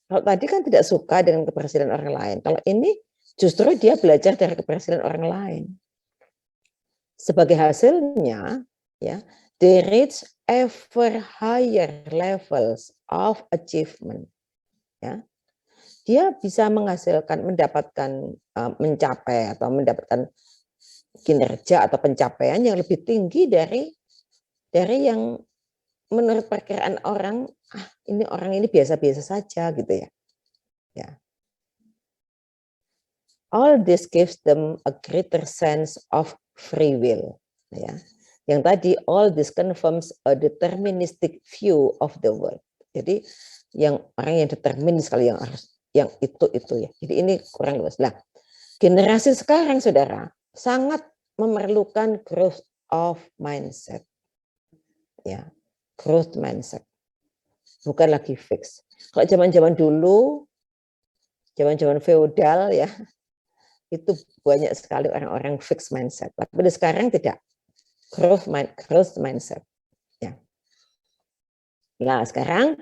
Kalau tadi kan tidak suka dengan keberhasilan orang lain. Kalau ini justru dia belajar dari keberhasilan orang lain. Sebagai hasilnya, ya, they reach ever higher levels of achievement. Ya, dia bisa menghasilkan, mendapatkan, mencapai atau mendapatkan kinerja atau pencapaian yang lebih tinggi dari yang menurut perkiraan orang, orang ini biasa-biasa saja gitu ya. Ya. All this gives them a greater sense of free will. Ya. Yang tadi all this confirms a deterministic view of the world. Jadi yang orang yang determinis sekali, yang harus yang itu ya. Jadi ini kurang luas. Nah, generasi sekarang saudara sangat memerlukan growth of mindset. Ya, growth mindset. Bukan lagi fix. Kalau zaman-zaman dulu, zaman-zaman feodal ya, itu banyak sekali orang-orang fix mindset. Tapi sekarang tidak. Growth mindset. Ya. Nah, sekarang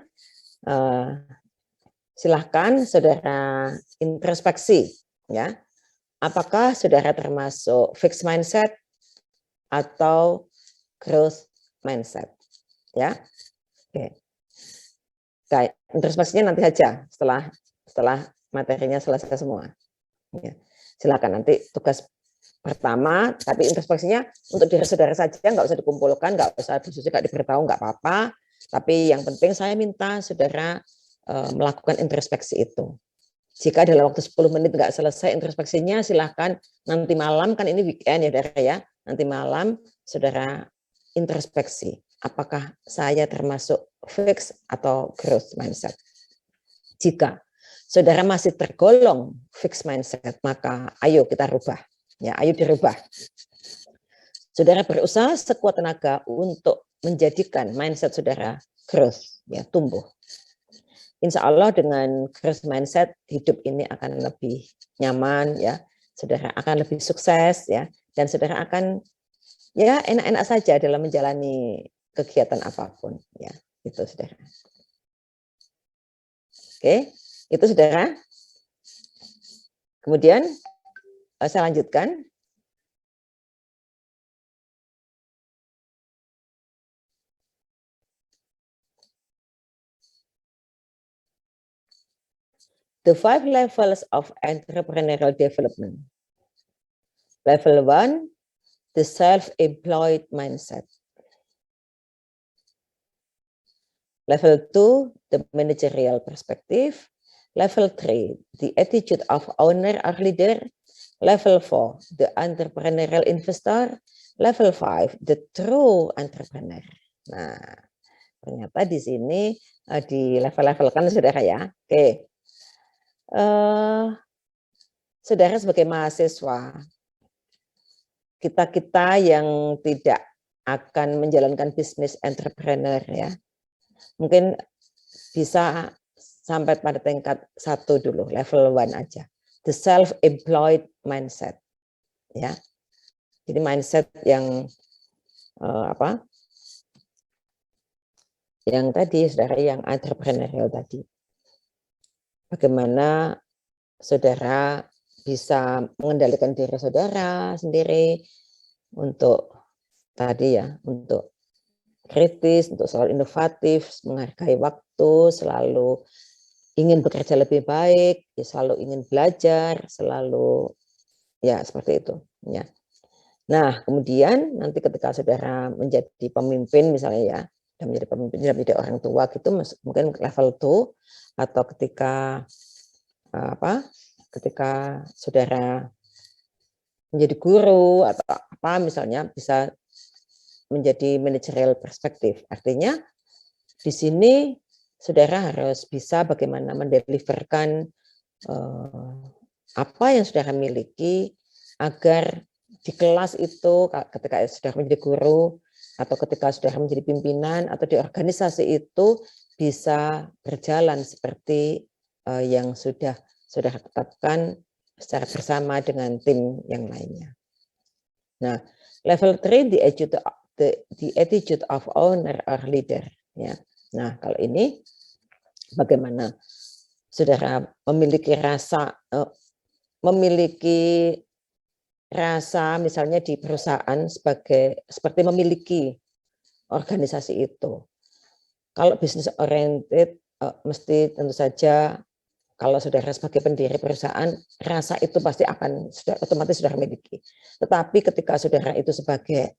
silahkan saudara introspeksi, ya. Apakah saudara termasuk fixed mindset atau growth mindset, ya? Oke. Baik, introspeksinya nanti saja setelah materinya selesai semua. Ya. Silakan nanti tugas pertama, tapi introspeksinya untuk diri saudara saja, nggak usah dikumpulkan, nggak usah diskusi, nggak diberitahu, nggak apa-apa. Tapi yang penting saya minta saudara melakukan introspeksi itu. Jika dalam waktu 10 menit nggak selesai introspeksinya, silahkan nanti malam, kan ini weekend ya saudara ya, nanti malam saudara introspeksi. Apakah saya termasuk fix atau growth mindset? Jika saudara masih tergolong fixed mindset, maka ayo kita rubah. Ya, ayo dirubah. Saudara berusaha sekuat tenaga untuk menjadikan mindset saudara growth, ya, tumbuh. Insya Allah dengan growth mindset hidup ini akan lebih nyaman, ya. Saudara akan lebih sukses, ya, dan saudara akan ya enak-enak saja dalam menjalani kegiatan apapun, ya. Itu saudara. Oke, itu saudara. Kemudian saya lanjutkan. The 5 levels of entrepreneurial development. Level 1, the self-employed mindset. Level 2, the managerial perspective. Level 3, the attitude of owner or leader. Level 4, the entrepreneurial investor. Level 5, the true entrepreneur. Nah, ternyata di sini di level-level kan saudara ya. Oke. Saudara sebagai mahasiswa, kita yang tidak akan menjalankan bisnis entrepreneur ya, mungkin bisa sampai pada tingkat 1 dulu, level 1 aja, the self-employed mindset, ya. Jadi mindset yang yang tadi saudara, yang entrepreneurial tadi. Bagaimana saudara bisa mengendalikan diri saudara sendiri untuk tadi ya, untuk kritis, untuk selalu inovatif, menghargai waktu, selalu ingin bekerja lebih baik, ya selalu ingin belajar, selalu ya seperti itu. Ya. Nah, kemudian nanti ketika saudara menjadi pemimpin misalnya ya, dan menjadi pemimpin, menjadi orang tua gitu, mungkin level 2, atau ketika ketika saudara menjadi guru atau apa misalnya, bisa menjadi managerial perspektif. Artinya di sini saudara harus bisa bagaimana mendeliverkan apa yang saudara miliki agar di kelas itu ketika saudara menjadi guru atau ketika saudara menjadi pimpinan atau di organisasi itu bisa berjalan seperti yang sudah saudara tetapkan secara bersama dengan tim yang lainnya. Nah, level 3 the attitude of owner or leader ya. Nah, kalau ini bagaimana saudara memiliki rasa misalnya di perusahaan seperti memiliki organisasi itu. Kalau bisnis oriented mesti tentu saja kalau saudara sebagai pendiri perusahaan, rasa itu pasti akan otomatis sudah miliki. Tetapi ketika saudara itu sebagai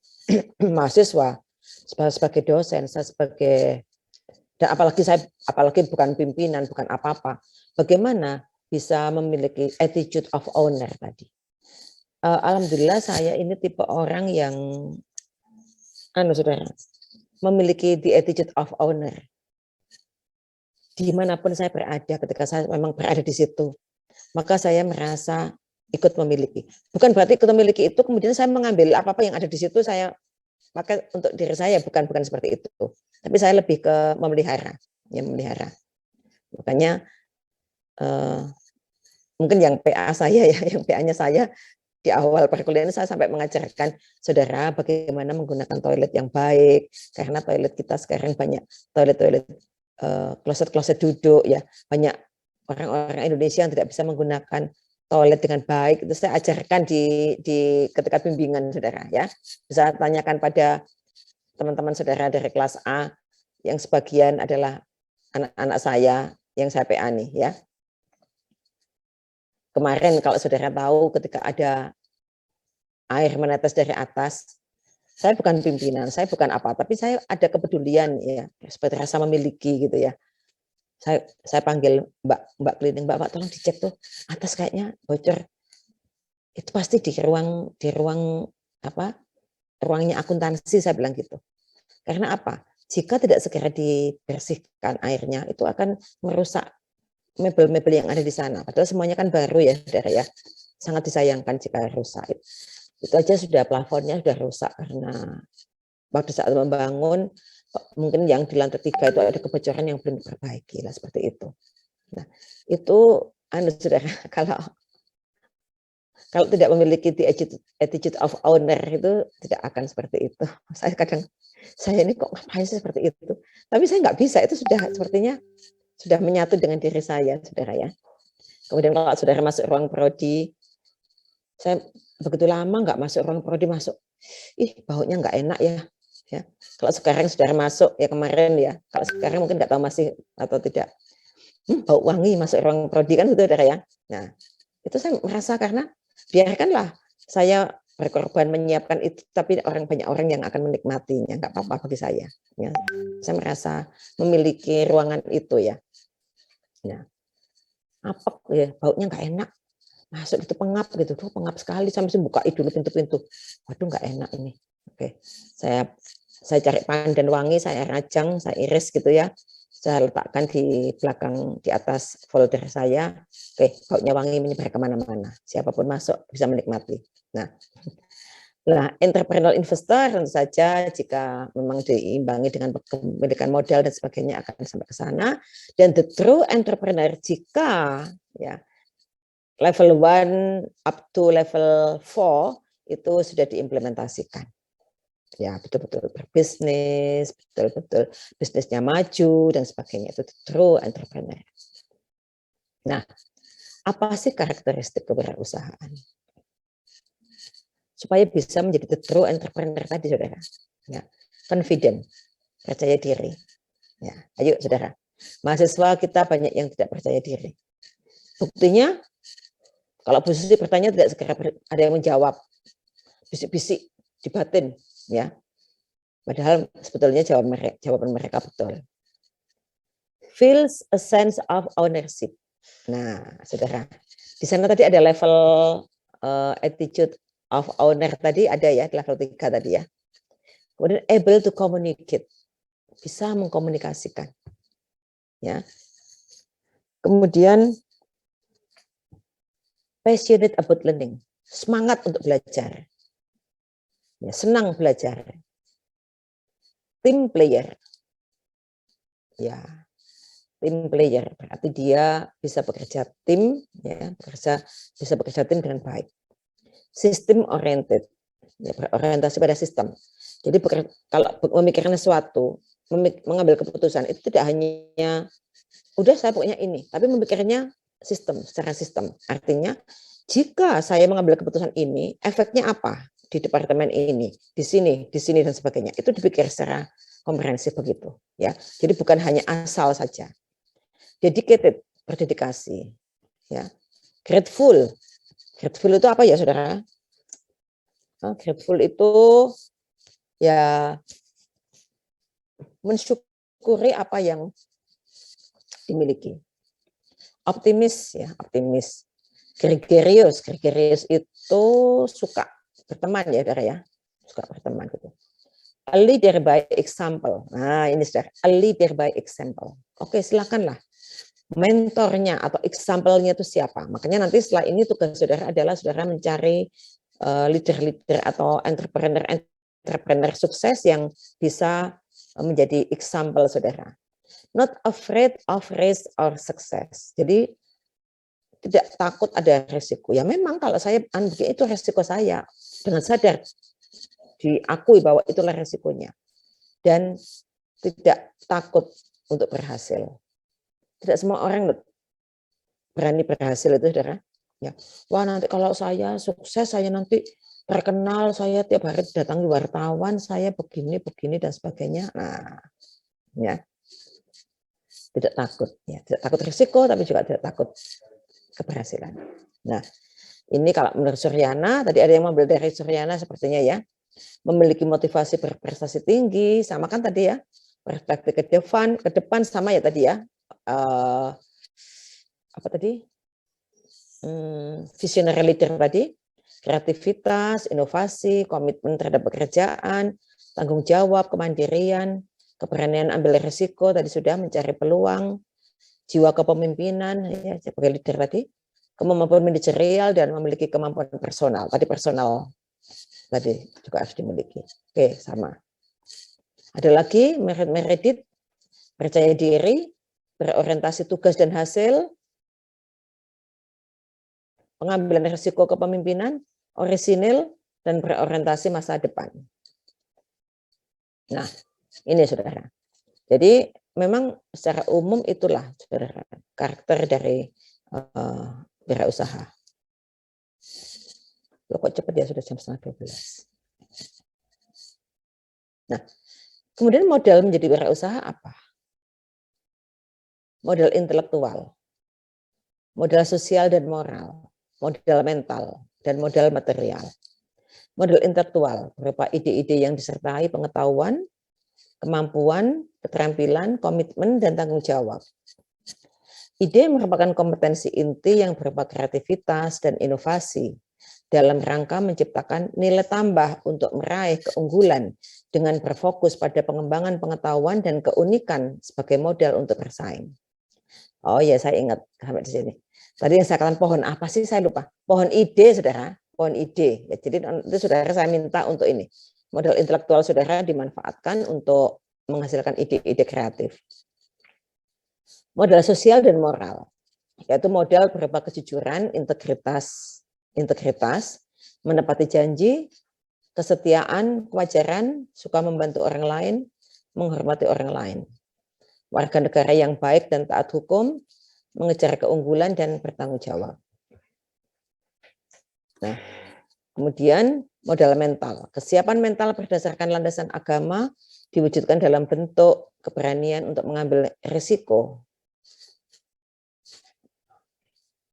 mahasiswa, sebagai dosen, dan apalagi bukan pimpinan, bukan apa-apa, bagaimana bisa memiliki attitude of owner tadi. Alhamdulillah saya ini tipe orang yang saudara, memiliki the attitude of owner. Dimanapun saya berada, ketika saya memang berada di situ, maka saya merasa ikut memiliki. Bukan berarti ikut memiliki itu kemudian saya mengambil apa-apa yang ada di situ saya pakai untuk diri saya, bukan seperti itu. Tapi saya lebih ke memelihara, ya memelihara. Makanya mungkin yang PA saya ya, yang PA-nya saya di awal perkuliahan saya sampai mengajarkan saudara bagaimana menggunakan toilet yang baik, karena toilet kita sekarang banyak toilet kloset duduk ya, banyak orang-orang Indonesia yang tidak bisa menggunakan toilet dengan baik. Itu saya ajarkan di ketika bimbingan saudara ya. Bisa tanyakan pada teman-teman saudara dari kelas A yang sebagian adalah anak-anak saya yang saya PA nih ya. Kemarin kalau saudara tahu ketika ada air menetes dari atas, saya bukan pimpinan, saya bukan apa, tapi saya ada kepedulian ya, seperti rasa memiliki gitu ya. Saya panggil Mbak cleaning, Mbak tolong dicek tuh atas kayaknya bocor. Itu pasti di ruang ruangnya akuntansi, saya bilang gitu. Karena apa? Jika tidak segera dibersihkan airnya, itu akan merusak mebel-mebel yang ada di sana. Padahal semuanya kan baru ya, saudara ya. Sangat disayangkan jika rusak. Itu aja sudah plafonnya sudah rusak karena waktu saat membangun mungkin yang di lantai 3 itu ada kebocoran yang belum diperbaiki lah seperti itu. Nah, itu saudara, kalau tidak memiliki the attitude of owner itu tidak akan seperti itu. Saya ini kok ngapain sih seperti itu? Tapi saya nggak bisa, itu sudah sepertinya sudah menyatu dengan diri saya, saudara ya. Kemudian kalau saudara masuk ruang prodi, saya begitu lama nggak masuk ruang prodi, baunya nggak enak ya. Kalau sekarang saudara masuk ya kemarin ya, kalau sekarang mungkin nggak tahu masih atau tidak, bau wangi masuk ruang prodi kan itu saudara ya. Nah itu saya merasa karena biarkanlah saya berkorban menyiapkan itu, tapi banyak orang yang akan menikmatinya, nggak apa-apa bagi saya. Ya. Saya merasa memiliki ruangan itu ya. Nah, apek ya, baunya nggak enak. Masuk itu pengap gitu, pengap sekali, sampai buka dulu pintu-pintu. Waduh nggak enak ini. Oke, saya cari pandan wangi, saya rajang, saya iris gitu ya. Saya letakkan di belakang, di atas folder saya. Oke, baunya wangi menyebar kemana-mana. Siapapun masuk bisa menikmati. Nah, entrepreneurial investor tentu saja jika memang diimbangi dengan kepemilikan modal dan sebagainya akan sampai ke sana. Dan the true entrepreneur jika ya level 1 up to level 4 itu sudah diimplementasikan. Ya, betul-betul berbisnis, betul-betul bisnisnya maju dan sebagainya, itu true entrepreneur. Nah, apa sih karakteristik kewirausahaan? supaya bisa menjadi the true entrepreneur tadi, saudara. Ya, confident, percaya diri. Ya, ayo saudara. Mahasiswa kita banyak yang tidak percaya diri. Buktinya, kalau Bu Susi bertanya tidak segera ada yang menjawab, bisik-bisik di batin, ya. Padahal sebetulnya jawaban mereka betul. Feels a sense of ownership. Nah, saudara, di sana tadi ada level attitude of owner tadi ada ya, level 3 tadi ya. Kemudian able to communicate, bisa mengkomunikasikan. Ya. Kemudian passionate about learning, semangat untuk belajar. Ya, senang belajar. Team player. Ya. Tim player berarti dia bisa bekerja tim, ya, bisa bekerja tim dengan baik. System oriented, ya, berorientasi pada sistem. Jadi kalau memikirkan sesuatu, mengambil keputusan itu tidak hanya udah saya pokoknya ini, tapi memikirnya sistem, secara sistem. Artinya jika saya mengambil keputusan ini, efeknya apa di departemen ini, di sini dan sebagainya. Itu dipikir secara komprehensif begitu, ya. Jadi bukan hanya asal saja. Dedicated, berdedikasi, ya. Grateful itu apa ya, saudara? Grateful itu ya mensyukuri apa yang dimiliki. Optimis, ya, optimis. Gregarious itu suka berteman ya, saudara ya, suka berteman gitu. A leader by example. Nah, ini saudara, a leader by example. Oke, silakanlah. Mentornya atau example-nya itu siapa? Makanya nanti setelah ini tugas saudara adalah saudara mencari leader-leader atau entrepreneur sukses yang bisa menjadi example saudara. Not afraid of risk or success. Jadi tidak takut ada resiko. Ya memang kalau saya itu resiko saya, dengan sadar diakui bahwa itulah resikonya. Dan tidak takut untuk berhasil. Tidak semua orang berani berhasil itu, saudara. Ya, wah nanti kalau saya sukses, saya nanti terkenal, saya tiap hari datangi wartawan, saya begini dan sebagainya. Nah, ya, tidak takut, ya, tidak takut risiko, tapi juga tidak takut keberhasilan. Nah, ini kalau menurut Suryana, tadi ada yang mengambil dari Suryana sepertinya ya, memiliki motivasi berprestasi tinggi, sama kan tadi ya, perspektif ke depan sama ya tadi ya. Apa tadi? Visionary leader tadi, kreativitas, inovasi, komitmen terhadap pekerjaan, tanggung jawab, kemandirian, keberanian ambil risiko, tadi sudah mencari peluang, jiwa kepemimpinan, ya, sebagai leader tadi, kemampuan manajerial dan memiliki kemampuan personal. Tadi personal tadi juga harus dimiliki. Oke, sama. Ada lagi merit, percaya diri, berorientasi tugas dan hasil, pengambilan risiko kepemimpinan, orisinil, dan berorientasi masa depan. Nah, ini saudara. Jadi memang secara umum itulah saudara karakter dari wirausaha. Loh, kok cepat ya, sudah jam 11:30. Nah, kemudian modal menjadi wirausaha apa? Modal intelektual, modal sosial dan moral, modal mental, dan modal material. Modal intelektual berupa ide-ide yang disertai pengetahuan, kemampuan, keterampilan, komitmen, dan tanggung jawab. Ide merupakan kompetensi inti yang berupa kreativitas dan inovasi dalam rangka menciptakan nilai tambah untuk meraih keunggulan dengan berfokus pada pengembangan pengetahuan dan keunikan sebagai modal untuk bersaing. Oh ya, saya ingat sampai di sini. Tadi yang saya katakan pohon apa sih, saya lupa. Pohon ide, saudara. Pohon ide. Ya, jadi itu saudara saya minta untuk ini. Modal intelektual saudara dimanfaatkan untuk menghasilkan ide-ide kreatif. Modal sosial dan moral, yaitu modal berupa kejujuran, integritas, menepati janji, kesetiaan, kewajaran, suka membantu orang lain, menghormati orang lain. Warga negara yang baik dan taat hukum, mengejar keunggulan dan bertanggung jawab. Nah, kemudian modal mental. Kesiapan mental berdasarkan landasan agama diwujudkan dalam bentuk keberanian untuk mengambil risiko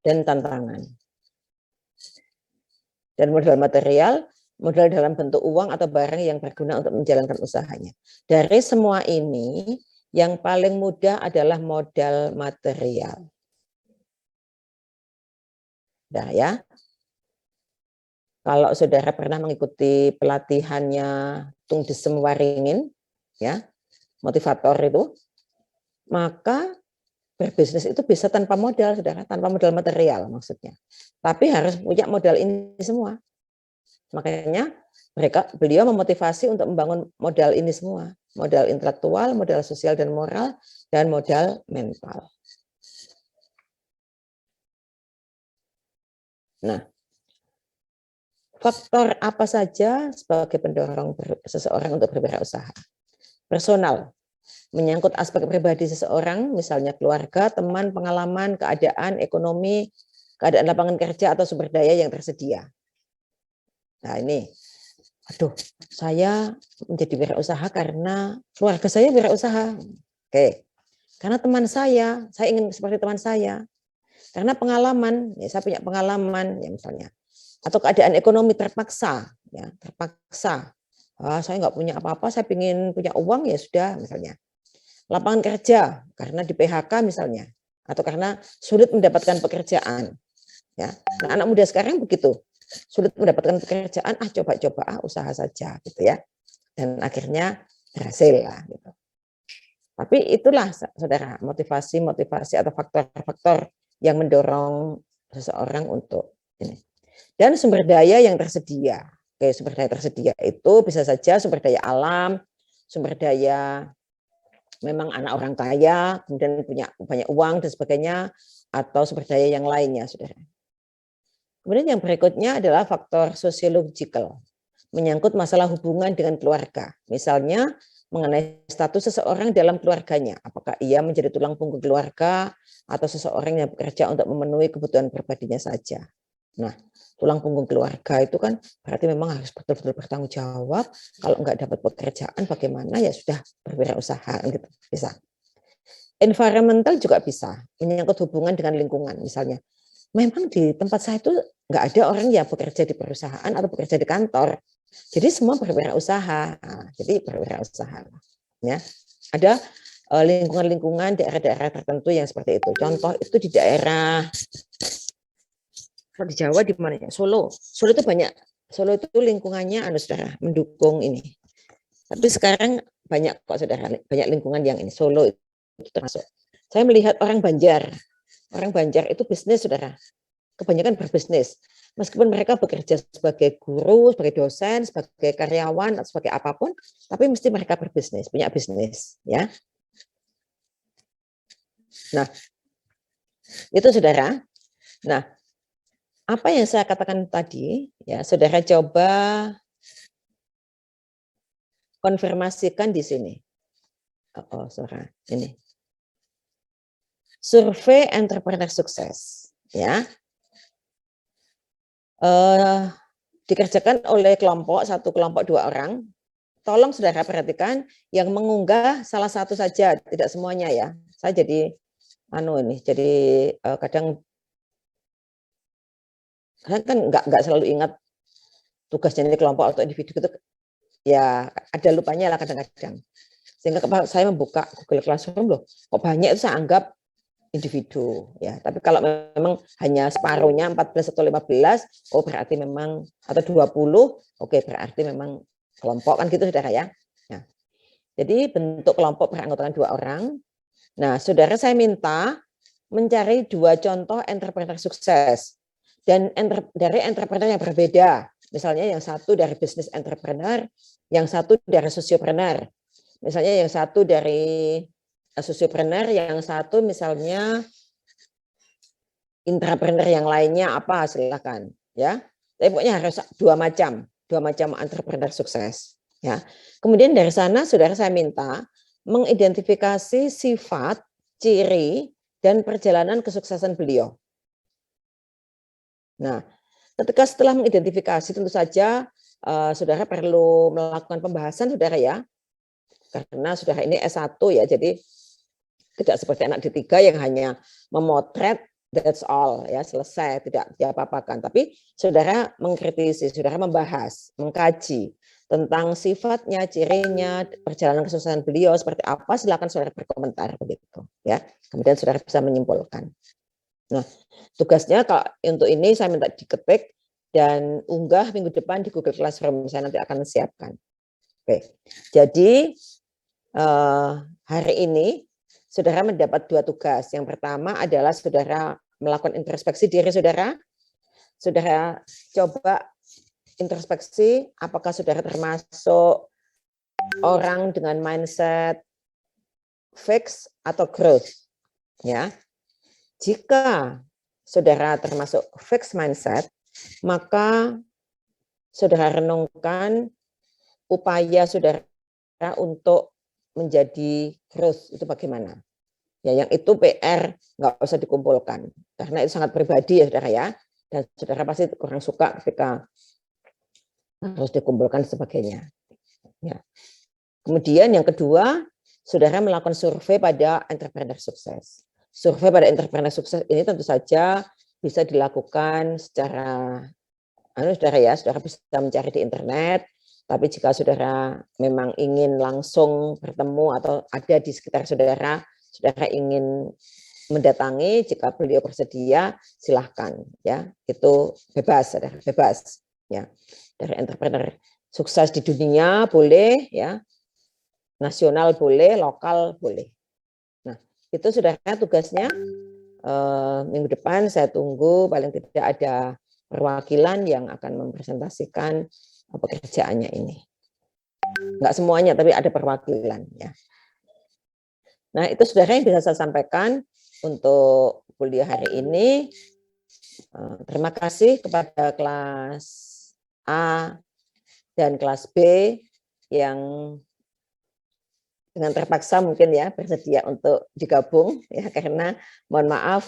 dan tantangan. Dan modal material, modal dalam bentuk uang atau barang yang berguna untuk menjalankan usahanya. Dari semua ini, yang paling mudah adalah modal material. Nah ya, kalau saudara pernah mengikuti pelatihannya Tung Desem Waringin, ya, motivator itu, maka berbisnis itu bisa tanpa modal, saudara, tanpa modal material maksudnya. Tapi harus punya modal ini semua. Makanya beliau memotivasi untuk membangun modal ini semua, modal intelektual, modal sosial dan moral, dan modal mental. Nah, faktor apa saja sebagai pendorong seseorang untuk berwirausaha? Personal, menyangkut aspek pribadi seseorang, misalnya keluarga, teman, pengalaman, keadaan, ekonomi, keadaan lapangan kerja atau sumber daya yang tersedia. Nah ini, aduh, saya menjadi wirausaha karena keluarga saya wirausaha. Oke, karena teman saya ingin seperti teman saya. Karena pengalaman, ya saya punya pengalaman, ya misalnya. Atau keadaan ekonomi terpaksa, ya terpaksa. Saya nggak punya apa-apa, saya ingin punya uang, ya sudah misalnya. Lapangan kerja karena di PHK misalnya, atau karena sulit mendapatkan pekerjaan. Ya, nah, anak muda sekarang begitu, sulit mendapatkan pekerjaan, coba-coba usaha saja, gitu ya. Dan akhirnya berhasil lah. Gitu. Tapi itulah saudara motivasi atau faktor-faktor yang mendorong seseorang untuk ini. Dan sumber daya yang tersedia. Oke, sumber daya tersedia itu bisa saja sumber daya alam, sumber daya memang anak orang kaya, kemudian punya banyak uang dan sebagainya, atau sumber daya yang lainnya, saudara. Kemudian yang berikutnya adalah faktor sosiologikal, menyangkut masalah hubungan dengan keluarga. Misalnya mengenai status seseorang dalam keluarganya, apakah ia menjadi tulang punggung keluarga atau seseorang yang bekerja untuk memenuhi kebutuhan pribadinya saja. Nah, tulang punggung keluarga itu kan berarti memang harus betul-betul bertanggung jawab. Kalau nggak dapat pekerjaan, bagaimana ya sudah berwirausaha gitu, bisa. Environmental juga bisa, menyangkut hubungan dengan lingkungan. Misalnya, memang di tempat saya itu nggak ada orang yang bekerja di perusahaan atau bekerja di kantor. Jadi semua berwirausaha. Nah, jadi berwirausaha. Ya, ada lingkungan-lingkungan daerah-daerah tertentu yang seperti itu. Contoh itu di daerah di Jawa di mana ya? Solo. Solo itu banyak. Solo itu lingkungannya saudara mendukung ini. Tapi sekarang banyak kok saudara, banyak lingkungan yang ini. Solo itu termasuk. Saya melihat orang Banjar. Orang Banjar itu bisnis saudara. Kebanyakan berbisnis. Meskipun mereka bekerja sebagai guru, sebagai dosen, sebagai karyawan, atau sebagai apapun, tapi mesti mereka berbisnis, punya bisnis, ya. Nah, itu saudara. Nah, apa yang saya katakan tadi, ya, saudara coba konfirmasikan di sini. Saudara, ini. Survei entrepreneur sukses, ya. Dikerjakan oleh satu kelompok 2 orang. Tolong saudara perhatikan yang mengunggah salah satu saja, tidak semuanya ya. Saya jadi jadi kadang kan nggak selalu ingat tugasnya di kelompok atau individu itu, ya ada lupanya lah kadang-kadang. Sehingga saya membuka Google Classroom loh, kok banyak itu saya anggap individu ya. Tapi kalau memang hanya separuhnya 14 atau 15, berarti memang atau 20, oke berarti memang kelompok kan gitu saudara ya. Nah, jadi bentuk kelompok beranggotakan 2 orang. Nah, saudara saya minta mencari 2 contoh entrepreneur sukses dan dari entrepreneur yang berbeda. Misalnya yang satu dari business entrepreneur, yang satu dari sosiopreneur. Misalnya yang satu dari sosiopreneur, yang satu misalnya intrapreneur yang lainnya apa silakan ya. Tapi pokoknya harus 2 macam entrepreneur sukses ya. Kemudian dari sana saudara saya minta mengidentifikasi sifat, ciri dan perjalanan kesuksesan beliau. Nah, ketika setelah mengidentifikasi tentu saja saudara perlu melakukan pembahasan, saudara ya, karena saudara ini S1 ya, jadi tidak seperti anak D3 yang hanya memotret, that's all ya, selesai, tidak diapa-apakan. Tapi saudara mengkritisi, saudara membahas, mengkaji tentang sifatnya, cirinya, perjalanan kesuksesan beliau seperti apa, silakan saudara berkomentar begitu ya. Kemudian saudara bisa menyimpulkan. Nah, tugasnya kalau untuk ini saya minta diketik dan unggah minggu depan di Google Classroom, saya nanti akan siapkan. Oke. Jadi hari ini saudara mendapat 2 tugas. Yang pertama adalah saudara melakukan introspeksi diri saudara. Saudara coba introspeksi apakah saudara termasuk orang dengan mindset fix atau growth. Ya. Jika saudara termasuk fixed mindset, maka saudara renungkan upaya saudara untuk menjadi growth itu bagaimana. Ya, yang itu PR nggak usah dikumpulkan karena itu sangat pribadi ya saudara ya, dan saudara pasti kurang suka ketika harus dikumpulkan dan sebagainya. Ya. Kemudian yang kedua, saudara melakukan survei pada entrepreneur sukses. Survei pada entrepreneur sukses ini tentu saja bisa dilakukan secara saudara ya, saudara bisa mencari di internet, tapi jika saudara memang ingin langsung bertemu atau ada di sekitar saudara, saudara ingin mendatangi, jika beliau bersedia silahkan ya, itu bebas saudara, bebas ya. Dari entrepreneur sukses di dunia boleh ya, nasional boleh, lokal boleh. Nah, itu saudara tugasnya minggu depan saya tunggu paling tidak ada perwakilan yang akan mempresentasikan pekerjaannya ini. Enggak semuanya, tapi ada perwakilan ya. Nah, itu saudara yang bisa saya sampaikan untuk kuliah hari ini. Terima kasih kepada kelas A dan kelas B yang dengan terpaksa mungkin ya bersedia untuk digabung ya, karena mohon maaf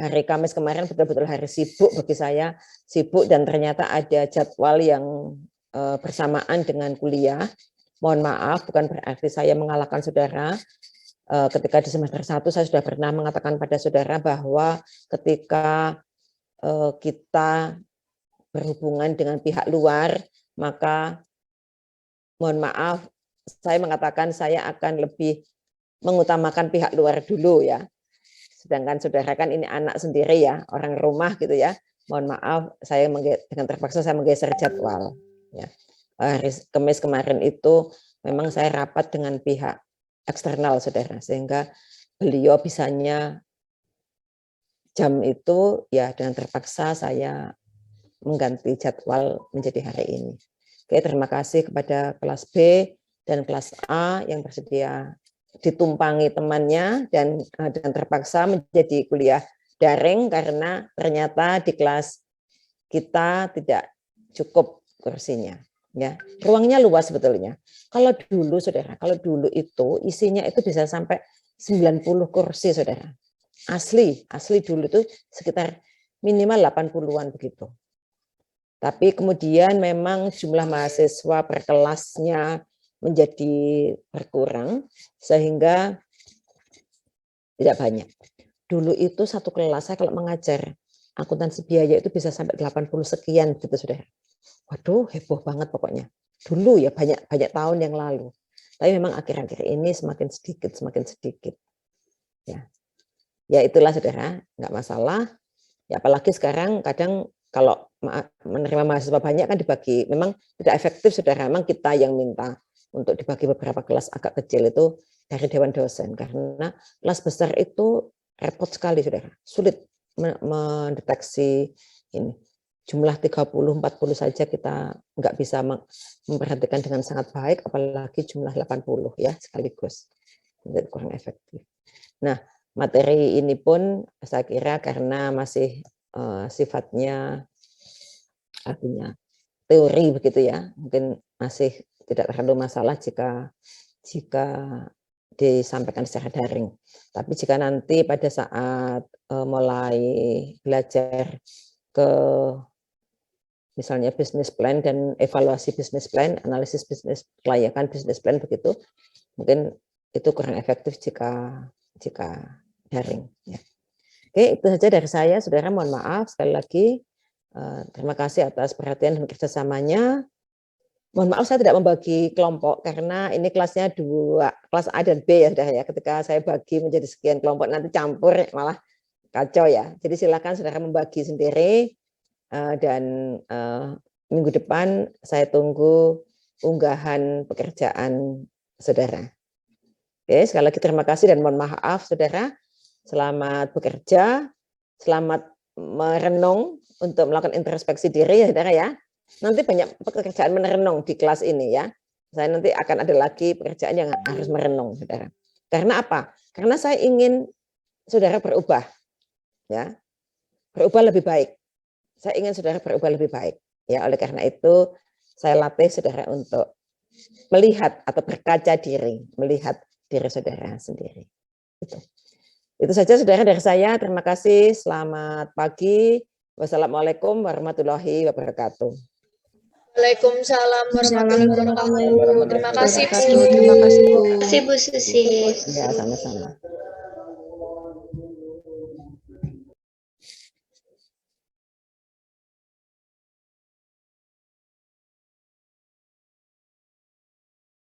hari Kamis kemarin betul-betul hari sibuk bagi saya, sibuk dan ternyata ada jadwal yang bersamaan dengan kuliah. Mohon maaf, bukan berarti saya mengalahkan saudara. Ketika di semester 1 saya sudah pernah mengatakan pada saudara bahwa ketika kita berhubungan dengan pihak luar, maka mohon maaf, saya mengatakan saya akan lebih mengutamakan pihak luar dulu ya. Sedangkan saudara kan ini anak sendiri ya, orang rumah gitu ya. Mohon maaf, saya dengan terpaksa saya menggeser jadwal. Ya. Hari Kamis kemarin itu memang saya rapat dengan pihak eksternal saudara, sehingga beliau bisanya jam itu ya dengan terpaksa saya mengganti jadwal menjadi hari ini. Oke, terima kasih kepada kelas B dan kelas A yang bersedia ditumpangi temannya dan dengan terpaksa menjadi kuliah daring karena ternyata di kelas kita tidak cukup kursinya. Ya, ruangnya luas sebetulnya. Kalau dulu saudara, kalau dulu itu isinya itu bisa sampai 90 kursi saudara. Asli dulu itu sekitar minimal 80-an begitu. Tapi kemudian memang jumlah mahasiswa per kelasnya menjadi berkurang sehingga tidak banyak. Dulu itu satu kelas saya kalau mengajar akuntansi biaya itu bisa sampai 80 sekian gitu saudara. Waduh, heboh banget pokoknya. Dulu ya banyak tahun yang lalu. Tapi memang akhir-akhir ini semakin sedikit. Ya itulah saudara, nggak masalah. Ya apalagi sekarang kadang kalau menerima mahasiswa banyak kan dibagi, memang tidak efektif saudara. Memang kita yang minta untuk dibagi beberapa kelas agak kecil itu dari Dewan Dosen. Karena kelas besar itu repot sekali saudara, sulit mendeteksi ini. Jumlah 30-40 saja kita nggak bisa memperhatikan dengan sangat baik, apalagi jumlah 80 ya sekaligus. Jadi kurang efektif. Nah, materi ini pun saya kira karena masih sifatnya artinya teori begitu ya, mungkin masih tidak terlalu masalah jika disampaikan secara daring. Tapi jika nanti pada saat mulai belajar ke misalnya bisnis plan dan evaluasi bisnis plan, analisis bisnis kelayakan bisnis plan begitu, mungkin itu kurang efektif jika daring. Ya. Oke, itu saja dari saya, saudara. Mohon maaf sekali lagi. Terima kasih atas perhatian dan kerjasamanya. Mohon maaf saya tidak membagi kelompok karena ini kelasnya 2, kelas A dan B ya, saudara ya. Ketika saya bagi menjadi sekian kelompok nanti campur malah kacau ya. Jadi silakan saudara membagi sendiri dan minggu depan saya tunggu unggahan pekerjaan saudara. Oke, sekali lagi terima kasih dan mohon maaf saudara. Selamat bekerja, selamat merenung untuk melakukan introspeksi diri ya saudara ya. Nanti banyak pekerjaan merenung di kelas ini ya. Saya nanti akan ada lagi pekerjaan yang harus merenung saudara. Karena apa? Karena saya ingin saudara berubah ya. Berubah lebih baik. Saya ingin saudara berubah lebih baik. Ya, oleh karena itu saya latih saudara untuk melihat atau berkaca diri, melihat diri saudara sendiri. Itu saja saudara dari saya. Terima kasih. Selamat pagi. Wassalamualaikum warahmatullahi wabarakatuh. Waalaikumsalam warahmatullahi wabarakatuh. Terima kasih Bu. Terima kasih Bu Susi. Ya, sama-sama.